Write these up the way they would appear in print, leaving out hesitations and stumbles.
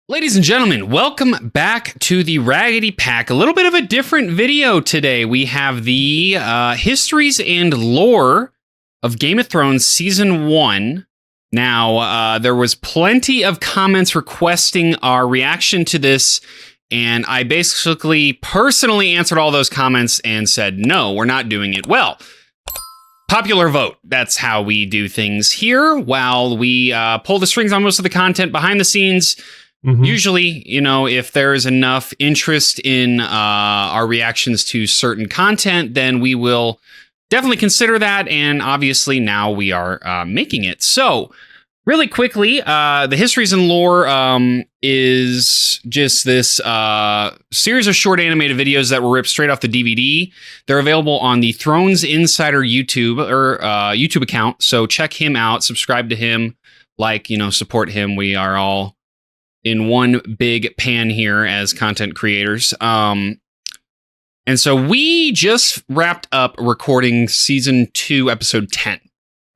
Ladies and gentlemen, welcome back to the Raggedy Pack. A little bit of a different video today. We have the histories and lore of Game of Thrones Season 1. Now, there was plenty of comments requesting our reaction to this, and I basically personally answered all those comments and said, no, we're not doing it. Well, popular vote. That's how we do things here. While we pull the strings on most of the content behind the scenes, usually, you know, if there's enough interest in our reactions to certain content, then we will definitely consider that. And obviously now we are making it. So really quickly, the Histories and Lore is just this series of short animated videos that were ripped straight off the DVD. They're available on the Thrones Insider YouTube account. So check him out, subscribe to him, support him. We are all in one big pan here as content creators. And so we just wrapped up recording season 2, episode 10,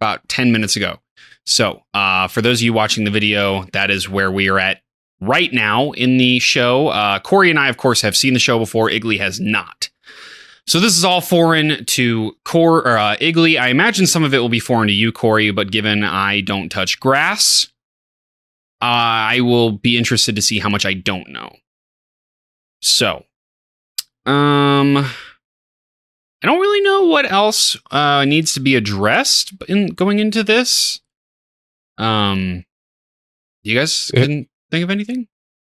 about 10 minutes ago. So for those of you watching the video, that is where we are at right now in the show. Corey and I, of course, have seen the show before. Igley has not. So this is all foreign to Igley. I imagine some of it will be foreign to you, Corey, but given I don't touch grass, I will be interested to see how much I don't know. So, I don't really know what else needs to be addressed in going into this. You guys can think of anything?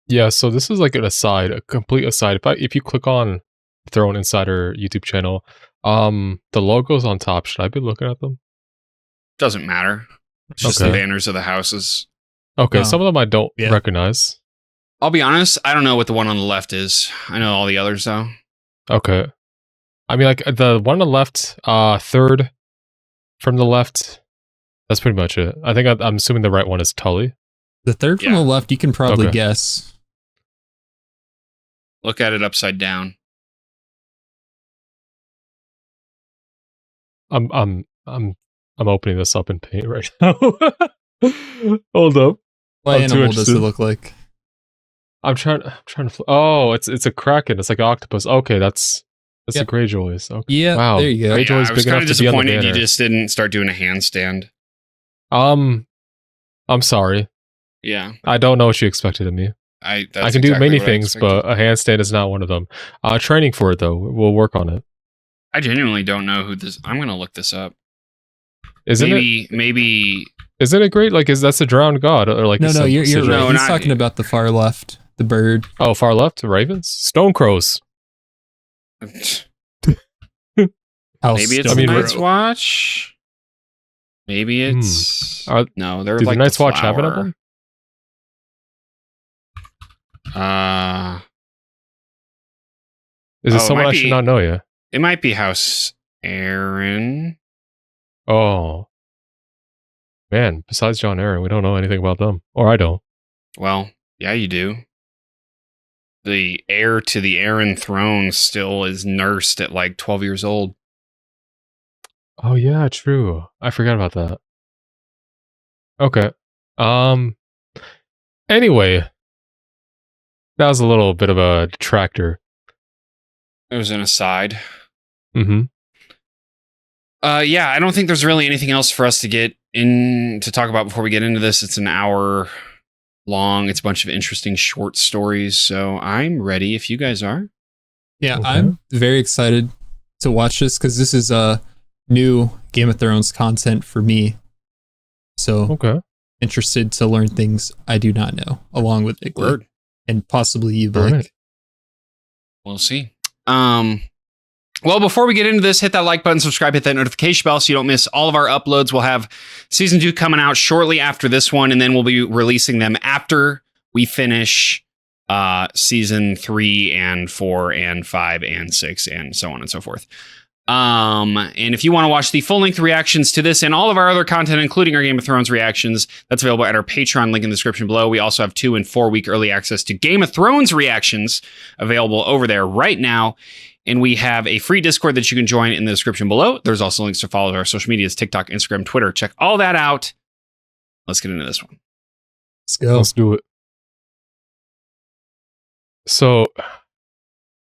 Yeah, so this is like an aside, a complete aside. If you click on Throne Insider YouTube channel, the logos on top, should I be looking at them? Doesn't matter. It's just the banners of the houses. Okay, some of them I don't recognize. I'll be honest, I don't know what the one on the left is. I know all the others, though. Okay. I mean, like, the one on the left, third from the left, that's pretty much it. I think I'm assuming the right one is Tully. The third from the left, you can probably guess. Look at it upside down. I'm opening this up in Paint right now. Hold up. What animal does it look like? I'm trying to. Oh, it's a kraken. It's like an octopus. Okay, that's a Greyjoys. Okay. Yeah, wow. There you go. I was kind of disappointed you just didn't start doing a handstand. I'm sorry. Yeah, I don't know what you expected of me. I can do many things, but a handstand is not one of them. Training for it though. We'll work on it. I genuinely don't know who this. I'm gonna look this up. Maybe. Isn't it great? Like, that's a drowned god, or like? No, you're right. No, he's talking about the far left, the bird. Oh, far left, ravens, stone crows. Maybe it's Night's Watch. Maybe it's no. They're like the Night's Watch have it of them. Is it someone I should not know yet? It might be House Aaron. Oh. Man, besides John Aaron, we don't know anything about them. Or I don't. Well, yeah, you do. The heir to the Aaron throne still is nursed at like 12 years old. Oh, yeah, true. I forgot about that. Okay. Anyway. That was a little bit of a detractor. It was an aside. Mm-hmm. Yeah, I don't think there's really anything else for us to get in to talk about before we get into this. It's an hour long. It's a bunch of interesting short stories. So I'm ready if you guys are. Yeah, I'm very excited to watch this because this is new Game of Thrones content for me. So interested to learn things I do not know, along with Igley and possibly you, Blake. Right. We'll see. Well, before we get into this, hit that like button, subscribe, hit that notification bell so you don't miss all of our uploads. We'll have season 2 coming out shortly after this one, and then we'll be releasing them after we finish season 3 and 4 and 5 and 6 and so on and so forth. And if you want to watch the full-length reactions to this and all of our other content, including our Game of Thrones reactions, that's available at our Patreon link in the description below. We also have 2 and 4 week early access to Game of Thrones reactions available over there right now. And we have a free Discord that you can join in the description below. There's also links to follow our social medias, TikTok, Instagram, Twitter. Check all that out. Let's get into this one. Let's go. Let's do it. So,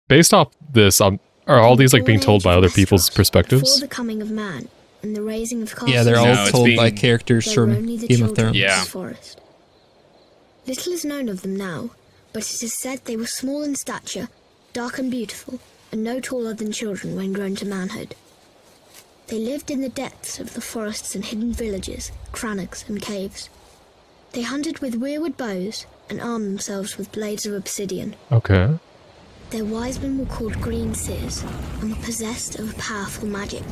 based off this, are all these like being told by other people's perspectives? Before the coming of man and the raising of castles. Yeah, they're No, all it's told by being- characters They were from only the Game of children Thrones. Yeah. this forest. Little is known of them now, but it is said they were small in stature, dark and beautiful, and no taller than children when grown to manhood. They lived in the depths of the forests and hidden villages, crannogs and caves. They hunted with weirwood bows and armed themselves with blades of obsidian. Okay. Their wise men were called green seers and were possessed of powerful magic.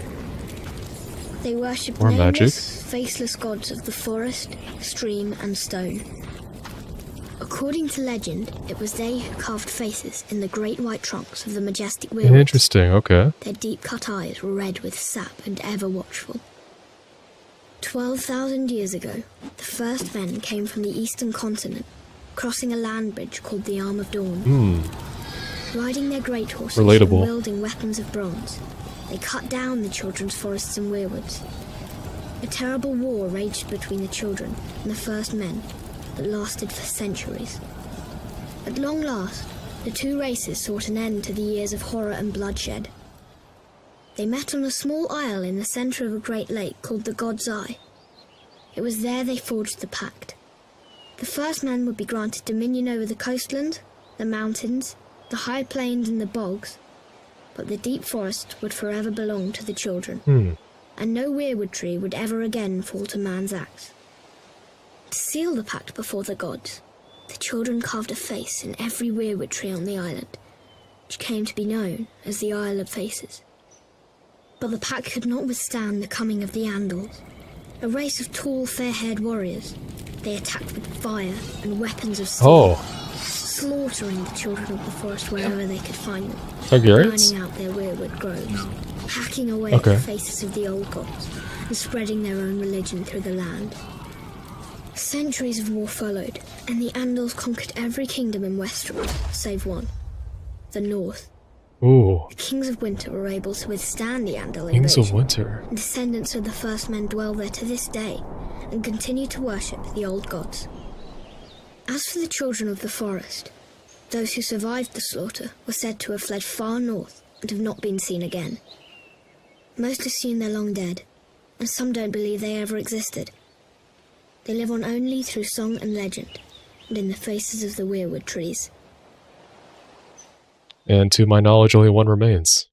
They worshipped More nameless, magic. faceless gods of the forest, stream, and stone. According to legend, it was they who carved faces in the great white trunks of the majestic weirwoods. Interesting. Okay. Their deep-cut eyes were red with sap and ever watchful. 12,000 years ago, the first men came from the eastern continent, crossing a land bridge called the Arm of Dawn. Riding their great horses Relatable. and wielding weapons of bronze, they cut down the children's forests and weirwoods. A terrible war raged between the children and the first men that lasted for centuries. At long last, the two races sought an end to the years of horror and bloodshed. They met on a small isle in the center of a great lake called the God's Eye. It was there they forged the pact. The first man would be granted dominion over the coastland, the mountains, the high plains and the bogs, but the deep forest would forever belong to the children, and no weirwood tree would ever again fall to man's axe. To seal the pact before the gods, the children carved a face in every weirwood tree on the island, which came to be known as the Isle of Faces. But the pact could not withstand the coming of the Andals, a race of tall, fair-haired warriors. They attacked with fire and weapons of steel, slaughtering the children of the forest wherever they could find them, burning out their weirwood groves, hacking away at the faces of the old gods, and spreading their own religion through the land. Centuries of war followed, and the Andals conquered every kingdom in Westeros, save one, the North. The Kings of Winter were able to withstand the Andal invasion. Kings of Winter. Descendants of the first men dwell there to this day, and continue to worship the old gods. As for the children of the forest, those who survived the slaughter were said to have fled far north and have not been seen again. Most assume they're long dead, and some don't believe they ever existed. They live on only through song and legend, and in the faces of the weirwood trees. And to my knowledge, only one remains.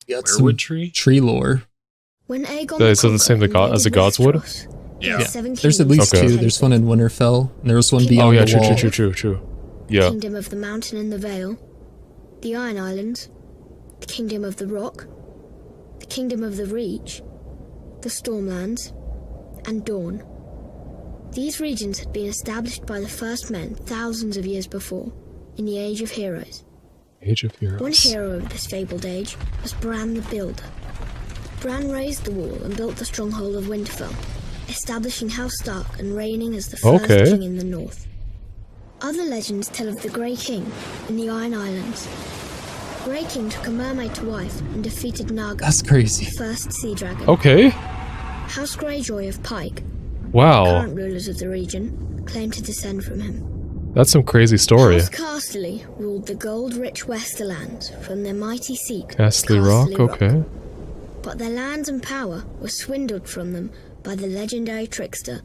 Got Weirwood tree? Tree lore. When Aegon Is it the same as the gods would? Yeah. There's at least two. There's one in Winterfell, and there was one beyond the wall. True. The Yeah. Kingdom of the Mountain and the Vale, the Iron Islands, the Kingdom of the Rock, the Kingdom of the Reach, the Stormlands, and Dawn. These regions had been established by the first men thousands of years before, in the Age of Heroes. Age of Heroes. One hero of this fabled age was Bran the Builder. Bran raised the wall and built the stronghold of Winterfell, establishing House Stark and reigning as the first king in the north. Other legends tell of the Grey King in the Iron Islands. Grey King took a mermaid to wife and defeated Naga, That's crazy. the first sea dragon. House Greyjoy of Pike, Wow. current rulers of the region, claim to descend from him. That's some crazy story. House Casterly ruled the gold-rich Westerlands from their mighty seat, Casterly Rock, okay. But their lands and power were swindled from them by the legendary trickster,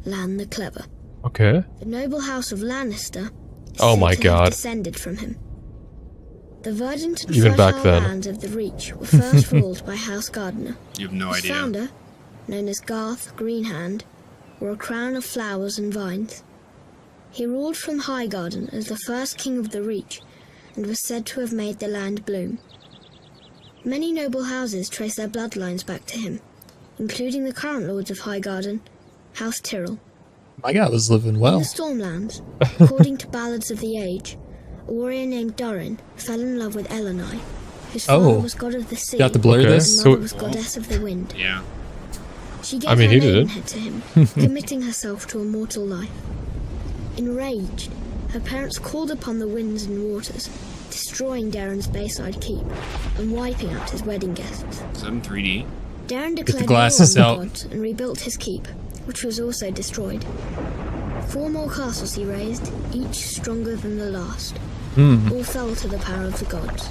Lan the Clever. Okay. The noble house of Lannister Oh my god. descended from him. The verdant and Even back fertile then. lands of the Reach were first ruled by House Gardener. You have no His idea. founder, known as Garth Greenhand, wore a crown of flowers and vines. He ruled from Highgarden as the first king of the Reach, and was said to have made the land bloom. Many noble houses trace their bloodlines back to him, including the current lords of Highgarden, House Tyrell. My guy was living In well. the Stormlands, according to ballads of the age, a warrior named Durin fell in love with Elenai, whose father was god of the sea, You have to blur and this? mother was goddess of the wind. Yeah. She gave I mean, her he did it. maidenhead to him, committing herself to a mortal life. Enraged, her parents called upon the winds and waters, destroying Darren's Bayside Keep and wiping out his wedding guests. 3D. Darren the declared war glasses on the out. gods and rebuilt his keep, which was also destroyed. 4 more castles he raised, each stronger than the last. All fell to the power of the gods.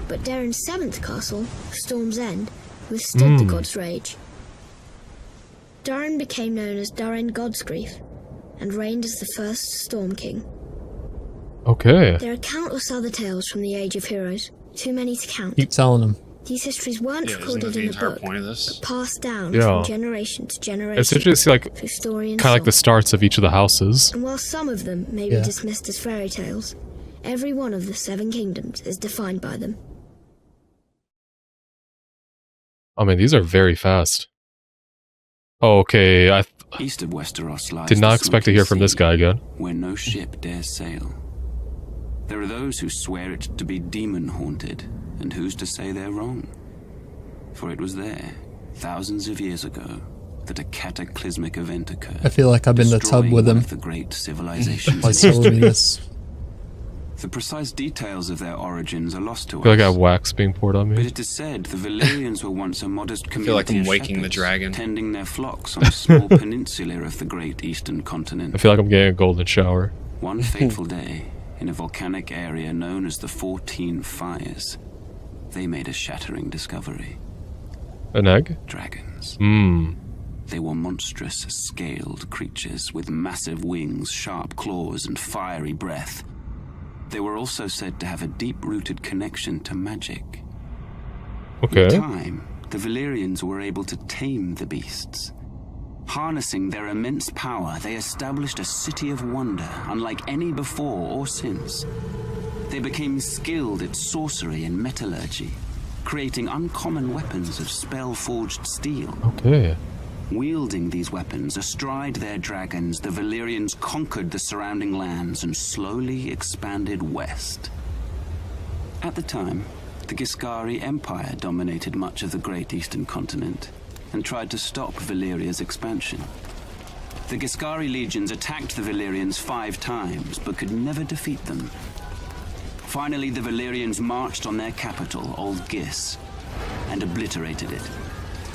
But Daren's 7th castle, Storm's End, withstood the gods' rage. Daren became known as Daren Godsgrief, and reigned as the first Storm King. Okay. There are countless other tales from the Age of Heroes, too many to count. Keep telling them. These histories weren't recorded in a book, but passed down from generation to generation. It's interesting to see, like, through story and kind of like the starts of each of the houses. And while some of them may be dismissed as fairy tales, every one of the 7 kingdoms is defined by them. I mean, these are very fast. Oh, okay, I East of Westeros lies did not the expect to smoky hear from this sea, guy again. where no ship dares sail. There are those who swear it to be demon-haunted, and who's to say they're wrong? For it was there, thousands of years ago, that a cataclysmic event occurred. I feel like I'm in the tub with him. The great civilizations. He's telling me this. The precise details of their origins are lost to I feel us. like I have wax being poured on But me. it is said the Valyrians were once a modest I feel like community I'm of waking the shepherds, dragon. tending their flocks on a small peninsula of the great eastern continent. I feel like I'm getting a golden shower. One fateful day, in a volcanic area known as the 14 Fires, they made a shattering discovery. An egg? Dragons. Mmm. They were monstrous, scaled creatures with massive wings, sharp claws, and fiery breath. They were also said to have a deep-rooted connection to magic. Okay. In time, the Valyrians were able to tame the beasts. Harnessing their immense power, they established a city of wonder, unlike any before or since. They became skilled at sorcery and metallurgy, creating uncommon weapons of spell-forged steel. Okay. Wielding these weapons astride their dragons, the Valyrians conquered the surrounding lands and slowly expanded west. At the time, the Giscari Empire dominated much of the great eastern continent and tried to stop Valyria's expansion. The Giscari legions attacked the Valyrians 5 times, but could never defeat them. Finally, the Valyrians marched on their capital, Old Gis, and obliterated it,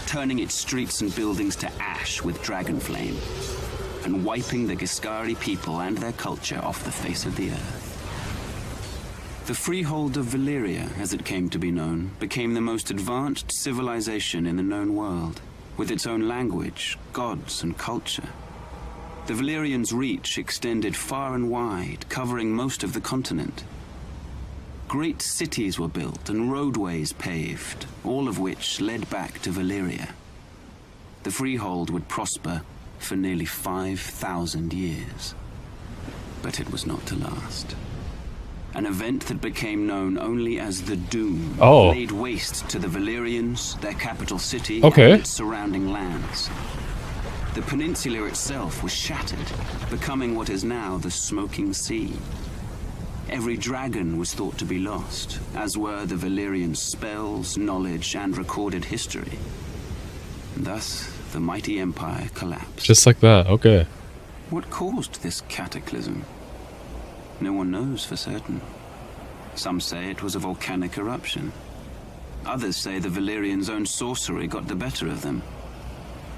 turning its streets and buildings to ash with dragon flame, and wiping the Giscari people and their culture off the face of the earth. The freehold of Valyria, as it came to be known, became the most advanced civilization in the known world, with its own language, gods, and culture. The Valyrians' reach extended far and wide, covering most of the continent. Great cities were built and roadways paved, all of which led back to Valyria. The freehold would prosper for nearly 5,000 years. But it was not to last. An event that became known only as the Doom laid waste to the Valyrians, their capital city, and its surrounding lands. The peninsula itself was shattered, becoming what is now the Smoking Sea. Every dragon was thought to be lost, as were the Valyrians' spells, knowledge, and recorded history. And thus, the mighty empire collapsed. Just like that, okay. What caused this cataclysm? No one knows for certain. Some say it was a volcanic eruption. Others say the Valyrians' own sorcery got the better of them.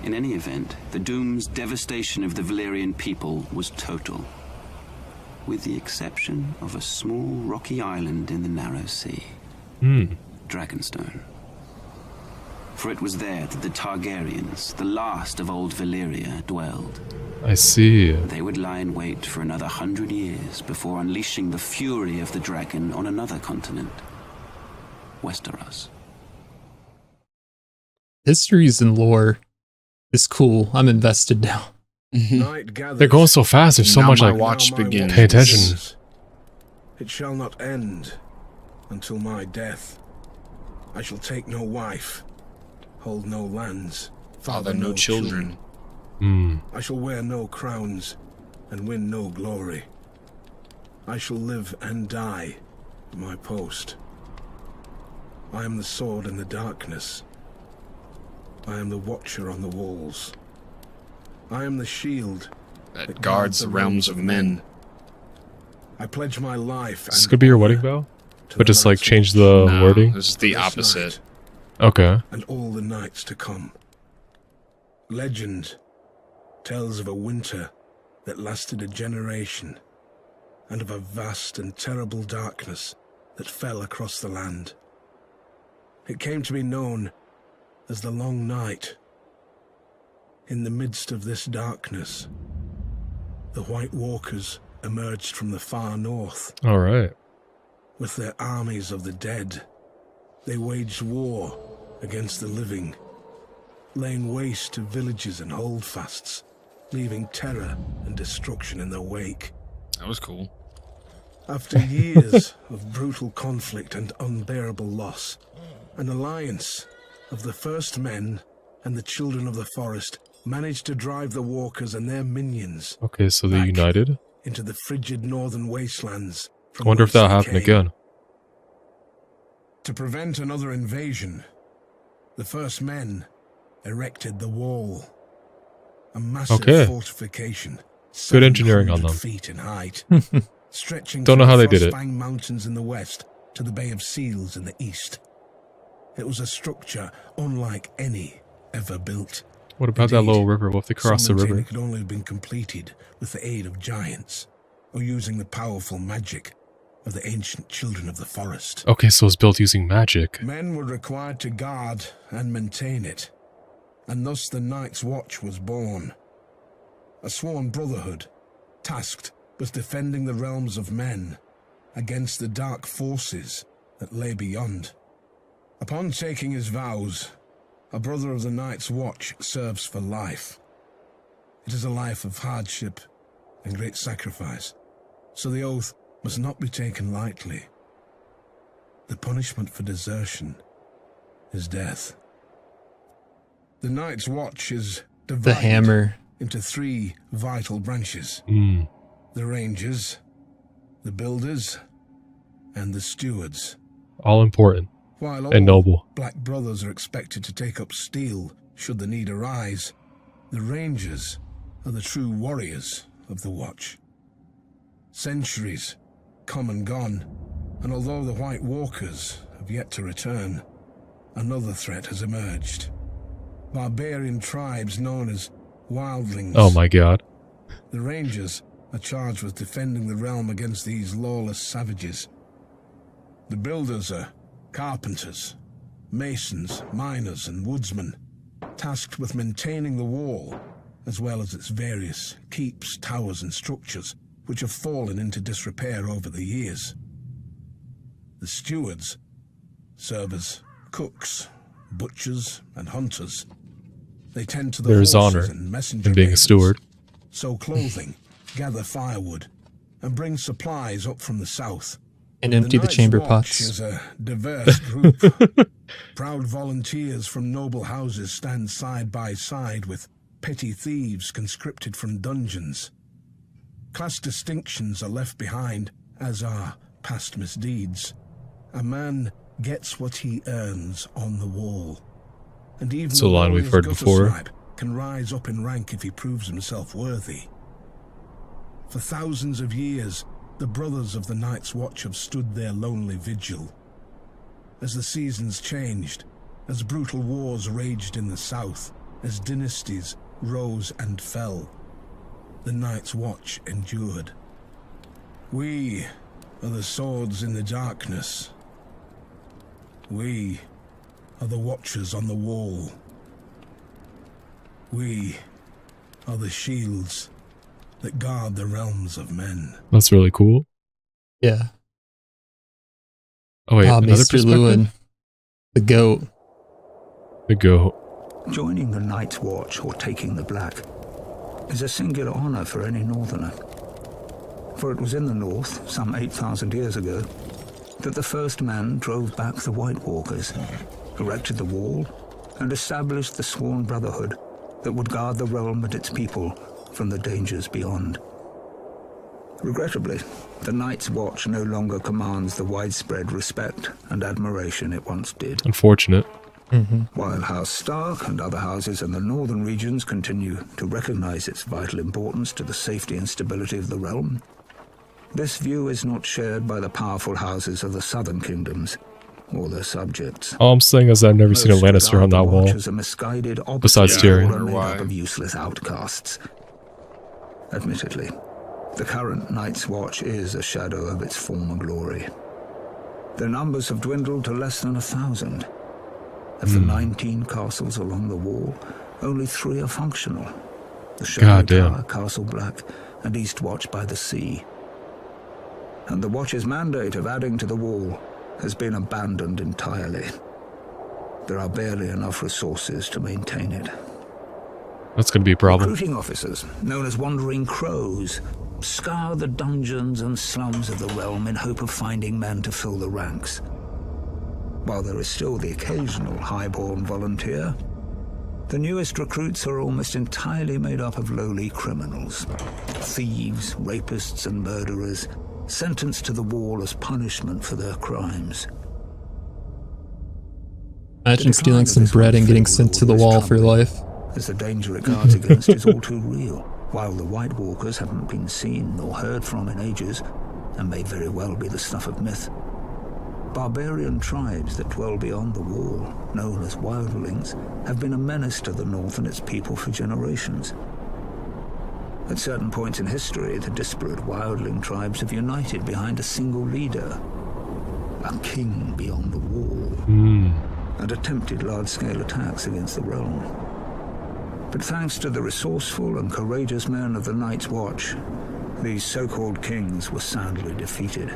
In any event, the Doom's devastation of the Valyrian people was total, with the exception of a small rocky island in the narrow sea. Dragonstone. For it was there that the Targaryens, the last of old Valyria, dwelled. I see. They would lie in wait for another 100 years before unleashing the fury of the dragon on another continent, Westeros. Histories and lore is cool. I'm invested now. They're going so fast. There's so much, like, watch begins. Pay attention. It shall not end until my death. I shall take no wife, hold no lands, father no children. I shall wear no crowns and win no glory. I shall live and die at my post. I am the sword in the darkness. I am the watcher on the walls. I am the shield that guards the realms of men. I pledge my life. This could be your wedding vow, but just like change the wording. This is the opposite. Okay. And all the nights to come. Legend tells of a winter that lasted a generation, and of a vast and terrible darkness that fell across the land. It came to be known as the Long Night. In the midst of this darkness, the White Walkers emerged from the far north. All right. With their armies of the dead, they waged war against the living, laying waste to villages and holdfasts, leaving terror and destruction in their wake. That was cool. After years of brutal conflict and unbearable loss, an alliance of the first men and the children of the forest managed to drive the walkers and their minions. Okay, so they united? Into the frigid northern wastelands. I wonder if that'll happen again. To prevent another invasion, the first men erected the wall. A massive fortification. Good engineering on them. Feet in height, stretching Don't know how they did it. Frostfang Mountains in the west to the Bay of Seals in the east. It was a structure unlike any ever built. What about that little river? What if they cross the river? It could only have been completed with the aid of giants, or using the powerful magic of the ancient children of the forest. Okay, so it's built using magic. Men were required to guard and maintain it, and thus the Night's Watch was born. A sworn brotherhood, tasked with defending the realms of men against the dark forces that lay beyond. Upon taking his vows, a brother of the Night's Watch serves for life. It is a life of hardship and great sacrifice, so the oath must not be taken lightly. The punishment for desertion is death. The Night's Watch is divided into three vital branches. The Rangers, the Builders, and the Stewards. All important. While and noble. Black Brothers are expected to take up steel should the need arise, the Rangers are the true warriors of the Watch. Centuries come and gone, and although the White Walkers have yet to return, another threat has emerged. Barbarian tribes known as Wildlings. Oh my god. The Rangers are charged with defending the realm against these lawless savages. The Builders are carpenters, masons, miners, and woodsmen, tasked with maintaining the wall, as well as its various keeps, towers, and structures, which have fallen into disrepair over the years. The Stewards serve as cooks, butchers, and hunters. They tend to the There is horses honor and messenger in being a ravens, steward. sew clothing, gather firewood, and bring supplies up from the south. And empty the chamber Watch pots. is a diverse group. Proud volunteers from noble houses stand side by side with petty thieves conscripted from dungeons. Class distinctions are left behind, as are past misdeeds. A man gets what he earns on the wall. And even It's a line we've heard before. Can rise up in rank if he proves himself worthy. For thousands of years, the brothers of the Night's Watch have stood their lonely vigil. As the seasons changed, as brutal wars raged in the south, as dynasties rose and fell, the Night's Watch endured. We are the swords in the darkness. We are the watchers on the wall. We are the shields that guard the realms of men. That's really cool. Yeah. Oh wait, another Mr. perspective? Lewin, the goat. The goat. Joining the Night's Watch, or taking the Black, is a singular honor for any northerner. For it was in the north, some 8,000 years ago, that the first man drove back the White Walkers, erected the wall, and established the sworn brotherhood that would guard the realm and its people from the dangers beyond. Regrettably, the Night's Watch no longer commands the widespread respect and admiration it once did. Unfortunate. While House Stark and other houses in the northern regions continue to recognize its vital importance to the safety and stability of the realm, this view is not shared by the powerful houses of the southern kingdoms or their subjects. All I'm saying is I've never seen a Most Lannister on regard that the wall. Watchers as misguided Besides obstacles Tyrion. or made Why? up of useless outcasts. Admittedly, the current Night's Watch is a shadow of its former glory. Their numbers have dwindled to less than 1,000. Of the 19 castles along the wall, only 3 are functional. The Shadow Tower, Castle Black, and Eastwatch by the Sea. And the Watch's mandate of adding to the wall has been abandoned entirely. There are barely enough resources to maintain it. That's going to be a problem. Recruiting officers, known as Wandering Crows, scour the dungeons and slums of the realm in hope of finding men to fill the ranks. While there is still the occasional highborn volunteer, the newest recruits are almost entirely made up of lowly criminals. Thieves, rapists, and murderers, sentenced to the wall as punishment for their crimes. Imagine stealing some bread and getting sent to the wall for life. As the danger it guards against is all too real, while the White Walkers haven't been seen nor heard from in ages, and may very well be the stuff of myth. Barbarian tribes that dwell beyond the wall, known as wildlings, have been a menace to the North and its people for generations. At certain points in history, the disparate wildling tribes have united behind a single leader, a king beyond the wall, and attempted large-scale attacks against the realm. But thanks to the resourceful and courageous men of the Night's Watch, these so-called kings were soundly defeated.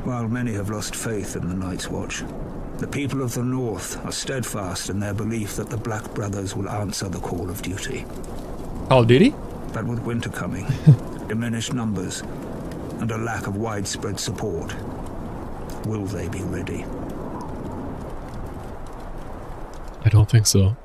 While many have lost faith in the Night's Watch, the people of the North are steadfast in their belief that the Black Brothers will answer the call of duty. Call of Duty? But with winter coming, diminished numbers, and a lack of widespread support, will they be ready? I don't think so.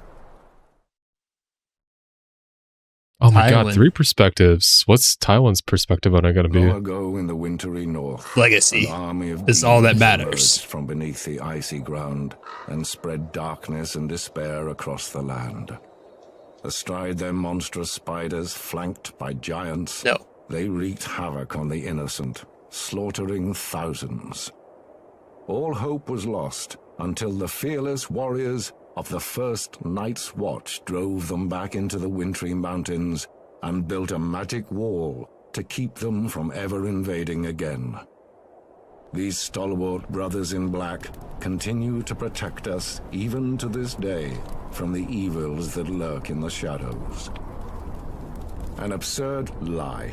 Oh my god, 3 perspectives. What's Tywin's perspective on it going to be? Long ago in the wintry north, Legacy. an army of Is all that demons matters. emerged from beneath the icy ground and spread darkness and despair across the land. Astride their monstrous spiders, flanked by giants, they wreaked havoc on the innocent, slaughtering thousands. All hope was lost until the fearless warriors of the first Night's Watch drove them back into the wintry mountains and built a magic wall to keep them from ever invading again. These stalwart brothers in black continue to protect us even to this day from the evils that lurk in the shadows. An absurd lie.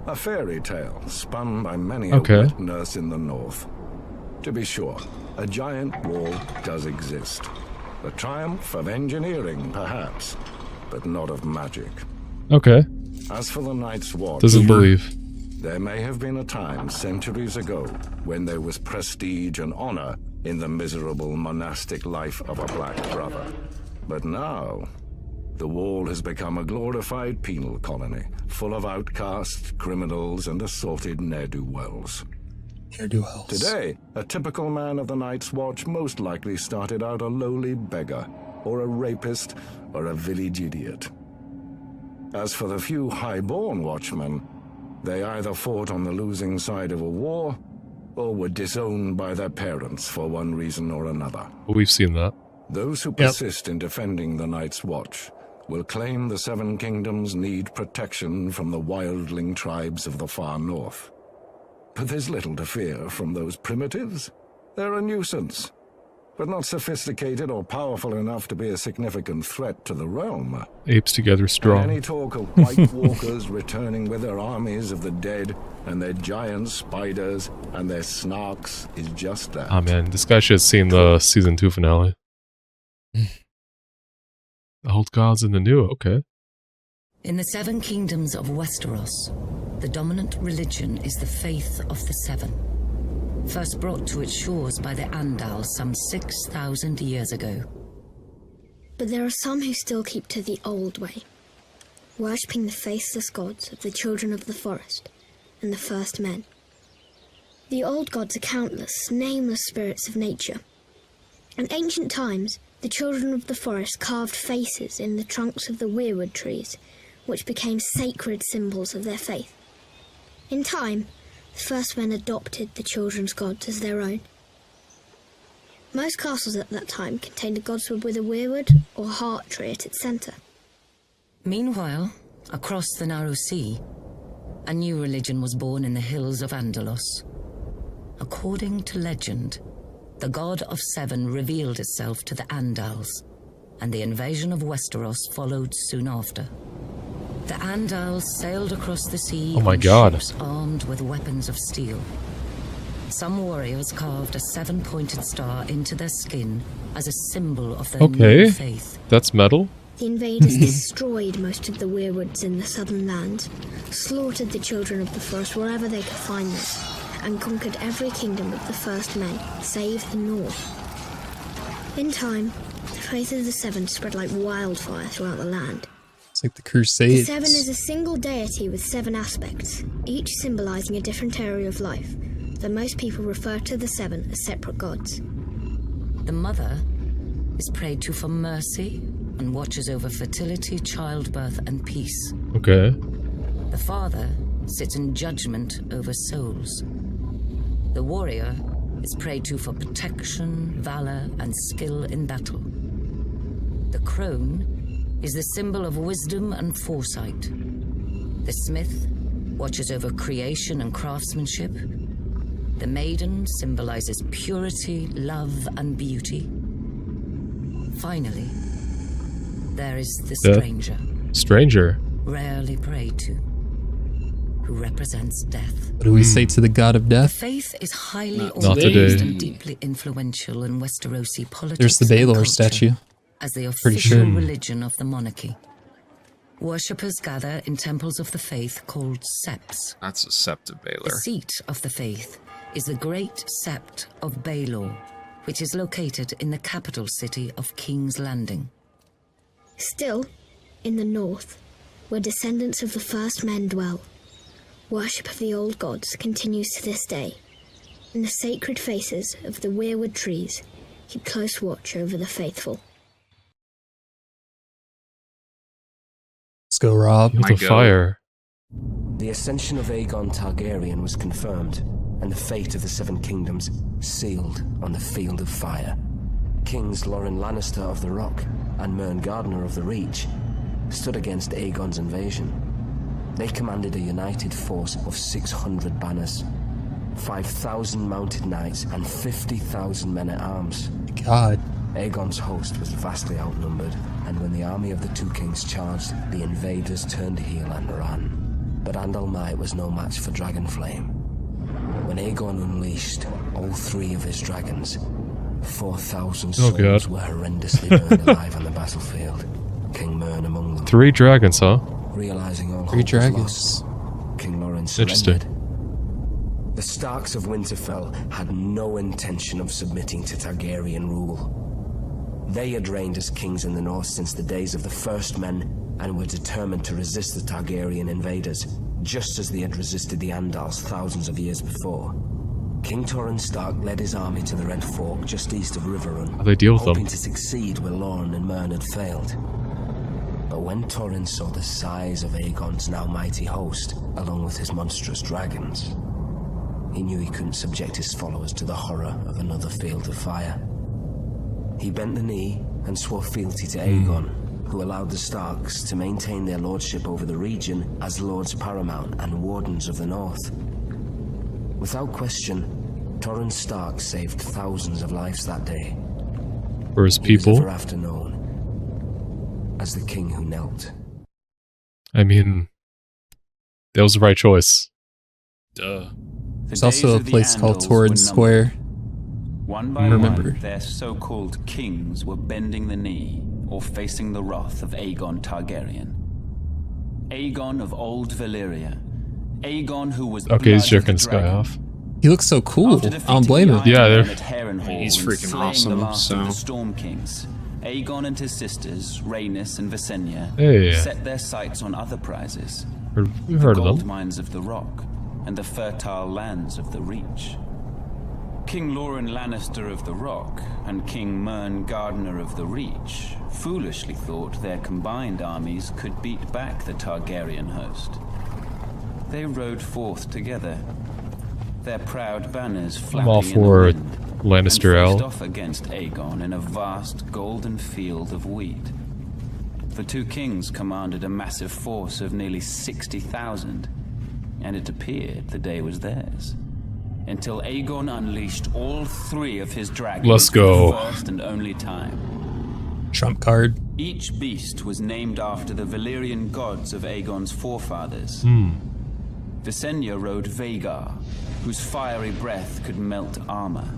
A fairy tale spun by many a wet nurse in the north. To be sure, a giant wall does exist. The triumph of engineering, perhaps, but not of magic. Okay. As for the Night's Watch, doesn't believe. There may have been a time centuries ago when there was prestige and honor in the miserable monastic life of a Black Brother. But now, the wall has become a glorified penal colony, full of outcasts, criminals, and assorted ne'er-do-wells. Today, a typical man of the Night's Watch most likely started out a lowly beggar, or a rapist, or a village idiot. As for the few high-born watchmen, they either fought on the losing side of a war, or were disowned by their parents for one reason or another. We've seen that. Those who persist in defending the Night's Watch will claim the Seven Kingdoms need protection from the wildling tribes of the far north. But there's little to fear from those primitives. They're a nuisance, but not sophisticated or powerful enough to be a significant threat to the realm. Apes together strong. And any talk of White Walkers returning with their armies of the dead and their giant spiders and their snarks is just that. Oh man, this guy should have seen the season 2 finale. The old gods and the new, okay. In the Seven Kingdoms of Westeros, the dominant religion is the faith of the Seven, first brought to its shores by the Andals some 6,000 years ago. But there are some who still keep to the old way, worshipping the faceless gods of the children of the forest and the first men. The old gods are countless, nameless spirits of nature. In ancient times, the children of the forest carved faces in the trunks of the weirwood trees, which became sacred symbols of their faith. In time, the first men adopted the children's gods as their own. Most castles at that time contained a godswood with a weirwood or heart tree at its centre. Meanwhile, across the narrow sea, a new religion was born in the hills of Andalos. According to legend, the god of seven revealed itself to the Andals, and the invasion of Westeros followed soon after. The Andals sailed across the sea on ships armed with weapons of steel. Some warriors carved a seven-pointed star into their skin as a symbol of their new faith. That's metal? The invaders destroyed most of the weirwoods in the southern land, slaughtered the children of the forest wherever they could find them, and conquered every kingdom with the first men, save the north. In time, the faith of the Seven spread like wildfire throughout the land. It's like the Crusades. The Seven is a single deity with 7 aspects, each symbolizing a different area of life, though most people refer to the 7 as separate gods. The mother is prayed to for mercy and watches over fertility, childbirth, and peace. Okay. The father sits in judgment over souls. The warrior is prayed to for protection, valor, and skill in battle. The crone is the symbol of wisdom and foresight. The smith watches over creation and craftsmanship. The maiden symbolizes purity, love, and beauty. Finally, there is the stranger. Stranger? Rarely prayed to, who represents death. What do we say to the god of death? Faith is highly organized and deeply influential in Westerosi politics. There's the Baelor statue. As the official religion of the monarchy. Worshippers gather in temples of the faith called septs. That's a sept of Baelor. The seat of the faith is the Great Sept of Baelor, which is located in the capital city of King's Landing. Still, in the north, where descendants of the first men dwell, worship of the old gods continues to this day, and the sacred faces of the weirwood trees keep close watch over the faithful. Let's go, Rob. The fire. The ascension of Aegon Targaryen was confirmed, and the fate of the Seven Kingdoms sealed on the Field of Fire. Kings Loren Lannister of the Rock and Mern Gardner of the Reach stood against Aegon's invasion. They commanded a united force of 600 banners, 5,000 mounted knights, and 50,000 men-at-arms. God. Aegon's host was vastly outnumbered, and when the army of the two kings charged, the invaders turned heel and ran. But Andal Might was no match for Dragonflame. When Aegon unleashed all 3 of his dragons, 4,000 souls were horrendously burned alive on the battlefield. King Mern among them. 3 dragons, huh? Realizing all 3 dragons. Was lost, King Loren surrendered. The Starks of Winterfell had no intention of submitting to Targaryen rule. They had reigned as kings in the north since the days of the First Men and were determined to resist the Targaryen invaders, just as they had resisted the Andals thousands of years before. King Torrhen Stark led his army to the Red Fork just east of Riverrun, How they deal with hoping them? to succeed where Loren and Mern had failed. But when Torrhen saw the size of Aegon's now mighty host, along with his monstrous dragons, he knew he couldn't subject his followers to the horror of another Field of Fire. He bent the knee and swore fealty to Aegon, who allowed the Starks to maintain their lordship over the region as Lords Paramount and Wardens of the North. Without question, Torrhen Stark saved thousands of lives that day. For his He was people? ever after known as the king who knelt. I mean, that was the right choice. Duh. There's also a place called Torrhen Square. One by Remember. one, their so-called kings were bending the knee or facing the wrath of Aegon Targaryen. Aegon of Old Valyria. Aegon who was Okay, he's blood of jerking the this guy dragon. off. He looks so cool. After I defeating don't blame the him. Iron Yeah, Men they're- at Harrenhal He's and freaking slaying awesome, the last of so- the Storm Kings, Aegon and his sisters, Rhaenys and Visenya, Hey. set their sights on other prizes. We've heard of Gold them. mines of the Rock and the fertile lands of the Reach. King Loren Lannister of the Rock and King Mern Gardner of the Reach foolishly thought their combined armies could beat back the Targaryen host. They rode forth together, their proud banners I'm flapping all in the for wind, Lannister and faced L. off against Aegon in a vast golden field of wheat. The two kings commanded a massive force of nearly 60,000, and it appeared the day was theirs. Until Aegon unleashed all 3 of his dragons Let's go. for the first and only time. Trump card. Each beast was named after the Valyrian gods of Aegon's forefathers. Visenya rode Vhagar, whose fiery breath could melt armor.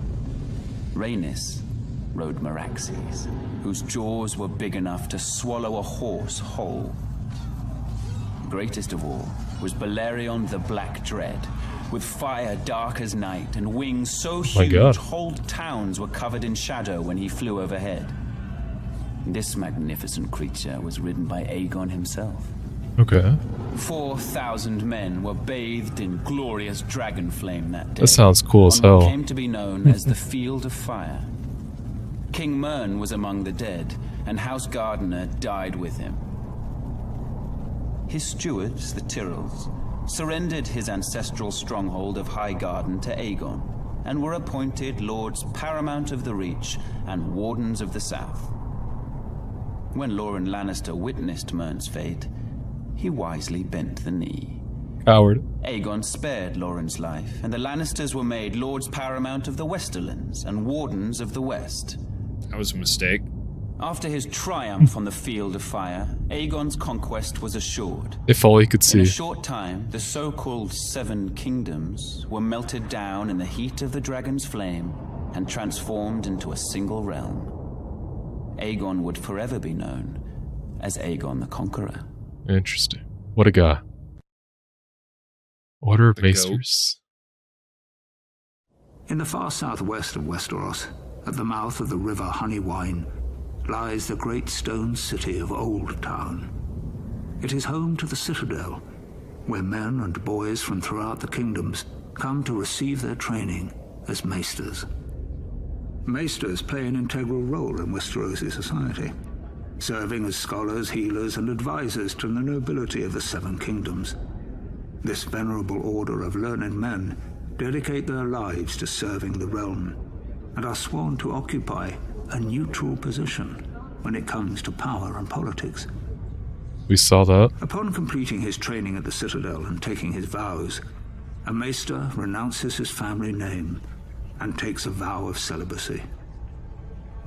Rhaenys rode Meraxes, whose jaws were big enough to swallow a horse whole. Greatest of all was Balerion the Black Dread, with fire dark as night and wings so huge whole towns were covered in shadow when he flew overhead. This magnificent creature was ridden by Aegon himself. Okay. 4,000 men were bathed in glorious dragon flame that day. That sounds cool as hell. What came to be known as the Field of Fire. King Mern was among the dead, and House Gardener died with him. His stewards, the Tyrells, surrendered his ancestral stronghold of Highgarden to Aegon, and were appointed Lords Paramount of the Reach and Wardens of the South. When Loren Lannister witnessed Mern's fate, he wisely bent the knee. Coward. Aegon spared Loren's life, and the Lannisters were made Lords Paramount of the Westerlands and Wardens of the West. That was a mistake. After his triumph on the Field of Fire, Aegon's conquest was assured. If all he could see. In a short time, the so-called 7 kingdoms were melted down in the heat of the dragon's flame and transformed into a single realm. Aegon would forever be known as Aegon the Conqueror. Interesting. What a guy. Order of Maesters. In the far southwest of Westeros, at the mouth of the river Honeywine, lies the great stone city of Old Town. It is home to the Citadel, where men and boys from throughout the kingdoms come to receive their training as maesters. Maesters play an integral role in Westerosi society, serving as scholars, healers, and advisors to the nobility of the 7 kingdoms. This venerable order of learned men dedicate their lives to serving the realm, and are sworn to occupy a neutral position when it comes to power and politics. We saw that. Upon completing his training at the Citadel and taking his vows, a maester renounces his family name and takes a vow of celibacy.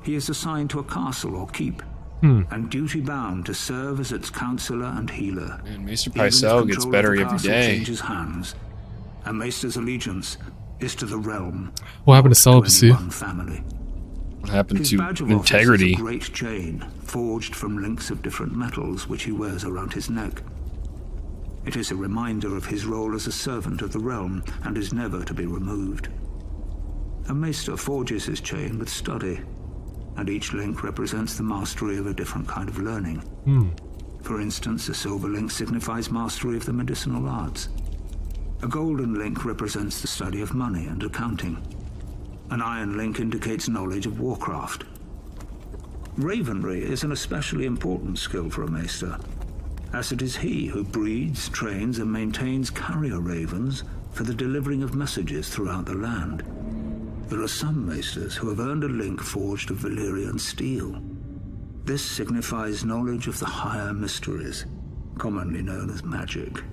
He is assigned to a castle or keep, and duty-bound to serve as its counselor and healer. And Maester Pycelle gets better every day. Changes hands. A maester's allegiance is to the realm. What happened to celibacy? Family. What happened His to badge of integrity? office is a great chain forged from links of different metals which he wears around his neck. It is a reminder of his role as a servant of the realm and is never to be removed. A maester forges his chain with study, and each link represents the mastery of a different kind of learning. For instance, a silver link signifies mastery of the medicinal arts. A golden link represents the study of money and accounting. An iron link indicates knowledge of warcraft. Ravenry is an especially important skill for a maester, as it is he who breeds, trains, and maintains carrier ravens for the delivering of messages throughout the land. There are some maesters who have earned a link forged of Valyrian steel. This signifies knowledge of the higher mysteries, commonly known as magic.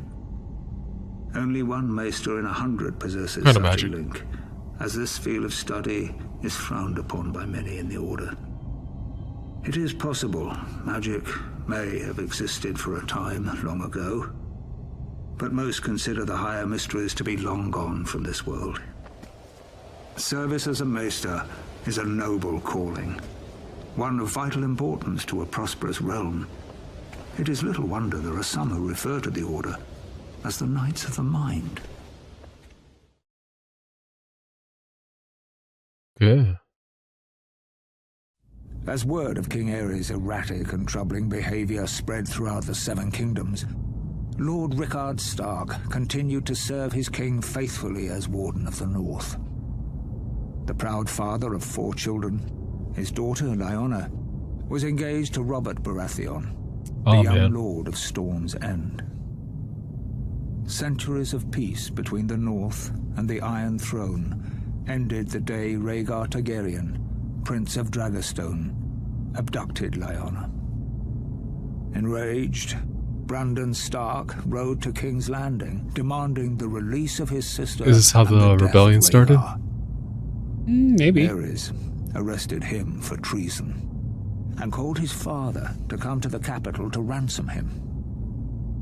Only one maester in 100 possesses such a link, as this field of study is frowned upon by many in the Order. It is possible magic may have existed for a time long ago, but most consider the higher mysteries to be long gone from this world. Service as a maester is a noble calling, one of vital importance to a prosperous realm. It is little wonder there are some who refer to the Order as the Knights of the Mind. Good. As word of King Aerys' erratic and troubling behavior spread throughout the 7 kingdoms, Lord Rickard Stark continued to serve his king faithfully as Warden of the North. The proud father of 4 children, his daughter Lyanna, was engaged to Robert Baratheon, the young lord of Storm's End. Centuries of peace between the North and the Iron Throne ended the day Rhaegar Targaryen, Prince of Dragonstone, abducted Lyanna. Enraged, Brandon Stark rode to King's Landing, demanding the release of his sister. Is this how the rebellion started? Maybe. Ares arrested him for treason and called his father to come to the capital to ransom him.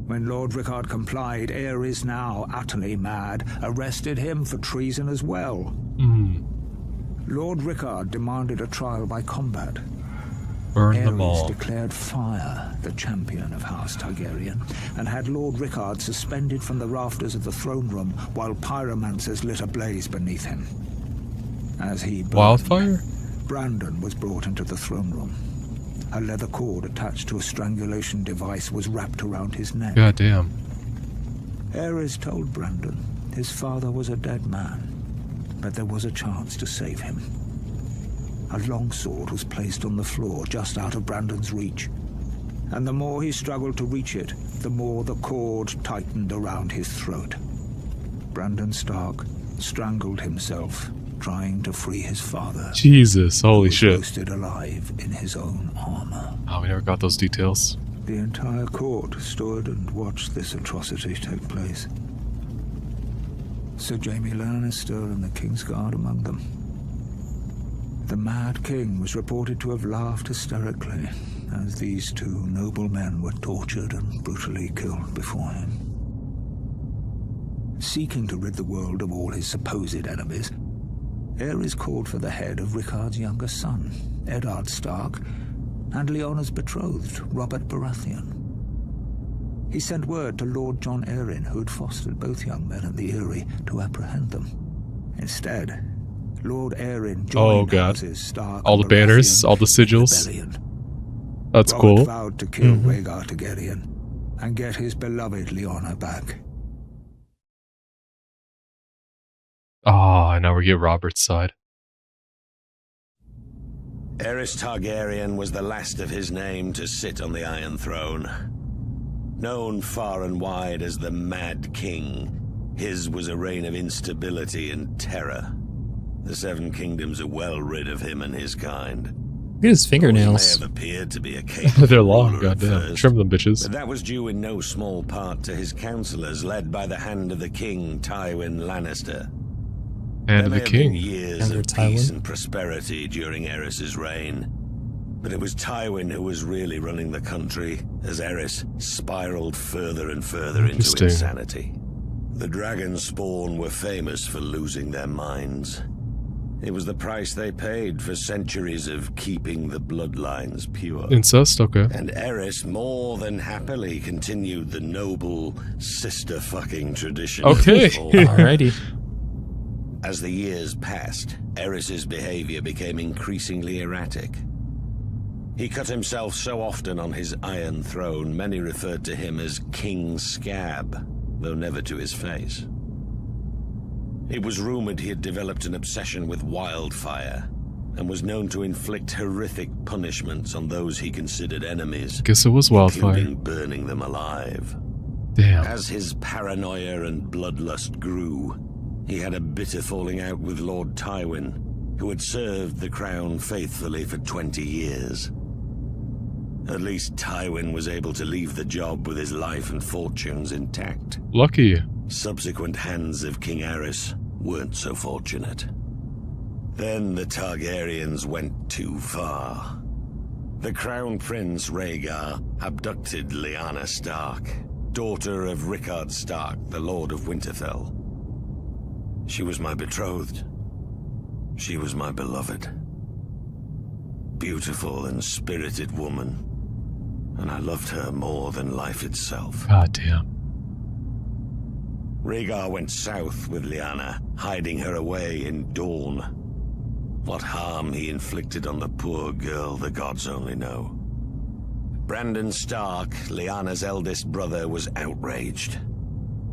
When Lord Rickard complied, Ares, now utterly mad, arrested him for treason as well. Lord Rickard demanded a trial by combat. Burn them all. Ares declared fire the champion of House Targaryen and had Lord Rickard suspended from the rafters of the throne room while pyromancers lit a blaze beneath him. As he burned, wildfire? Brandon was brought into the throne room. A leather cord attached to a strangulation device was wrapped around his neck. God damn. Ares told Brandon his father was a dead man, but there was a chance to save him. A longsword was placed on the floor just out of Brandon's reach, and the more he struggled to reach it, the more the cord tightened around his throat. Brandon Stark strangled himself, trying to free his father. Jesus, holy shit. Roasted alive in his own armor. Oh, we never got those details. The entire court stood and watched this atrocity take place. Sir Jaime Lannister and the Kingsguard among them. The Mad King was reported to have laughed hysterically as these two noble men were tortured and brutally killed before him. Seeking to rid the world of all his supposed enemies, Ares called for the head of Rickard's younger son, Eddard Stark, and Lyanna's betrothed, Robert Baratheon. He sent word to Lord Jon Arryn, who had fostered both young men at the Eyrie, to apprehend them. Instead, Lord Arryn joined Houses Stark all the banners, all the sigils. That's Robert cool. Vowed to kill Rhaegar Targaryen and get his beloved Lyanna back. Ah, now we get Robert's side. Aerys Targaryen was the last of his name to sit on the Iron Throne. Known far and wide as the Mad King, his was a reign of instability and terror. The Seven Kingdoms are well rid of him and his kind. Look at his fingernails. He may have appeared to be a capable They're long, ruler at goddamn. first, Trim them, bitches. but that was due in no small part to his counselors led by the hand of the king, Tywin Lannister. And the king. Years of peace and prosperity during Aerys's reign, but it was Tywin who was really running the country as Aerys spiraled further and further into insanity. The dragon spawn were famous for losing their minds. It was the price they paid for centuries of keeping the bloodlines pure. Incest, okay. And Aerys more than happily continued the noble sister-fucking tradition. Okay. Alrighty. As the years passed, Aerys's behavior became increasingly erratic. He cut himself so often on his Iron Throne, many referred to him as King Scab, though never to his face. It was rumored he had developed an obsession with wildfire, and was known to inflict horrific punishments on those he considered enemies. Guess it was wildfire. Including burning them alive. Damn. As his paranoia and bloodlust grew, he had a bitter falling out with Lord Tywin, who had served the crown faithfully for 20 years. At least Tywin was able to leave the job with his life and fortunes intact. Lucky. Subsequent hands of King Aerys weren't so fortunate. Then the Targaryens went too far. The Crown Prince Rhaegar abducted Lyanna Stark, daughter of Rickard Stark, the Lord of Winterfell. She was my betrothed. She was my beloved. Beautiful and spirited woman, and I loved her more than life itself. God damn. Rhaegar went south with Lyanna, hiding her away in Dorne. What harm he inflicted on the poor girl, the gods only know. Brandon Stark, Lyanna's eldest brother, was outraged.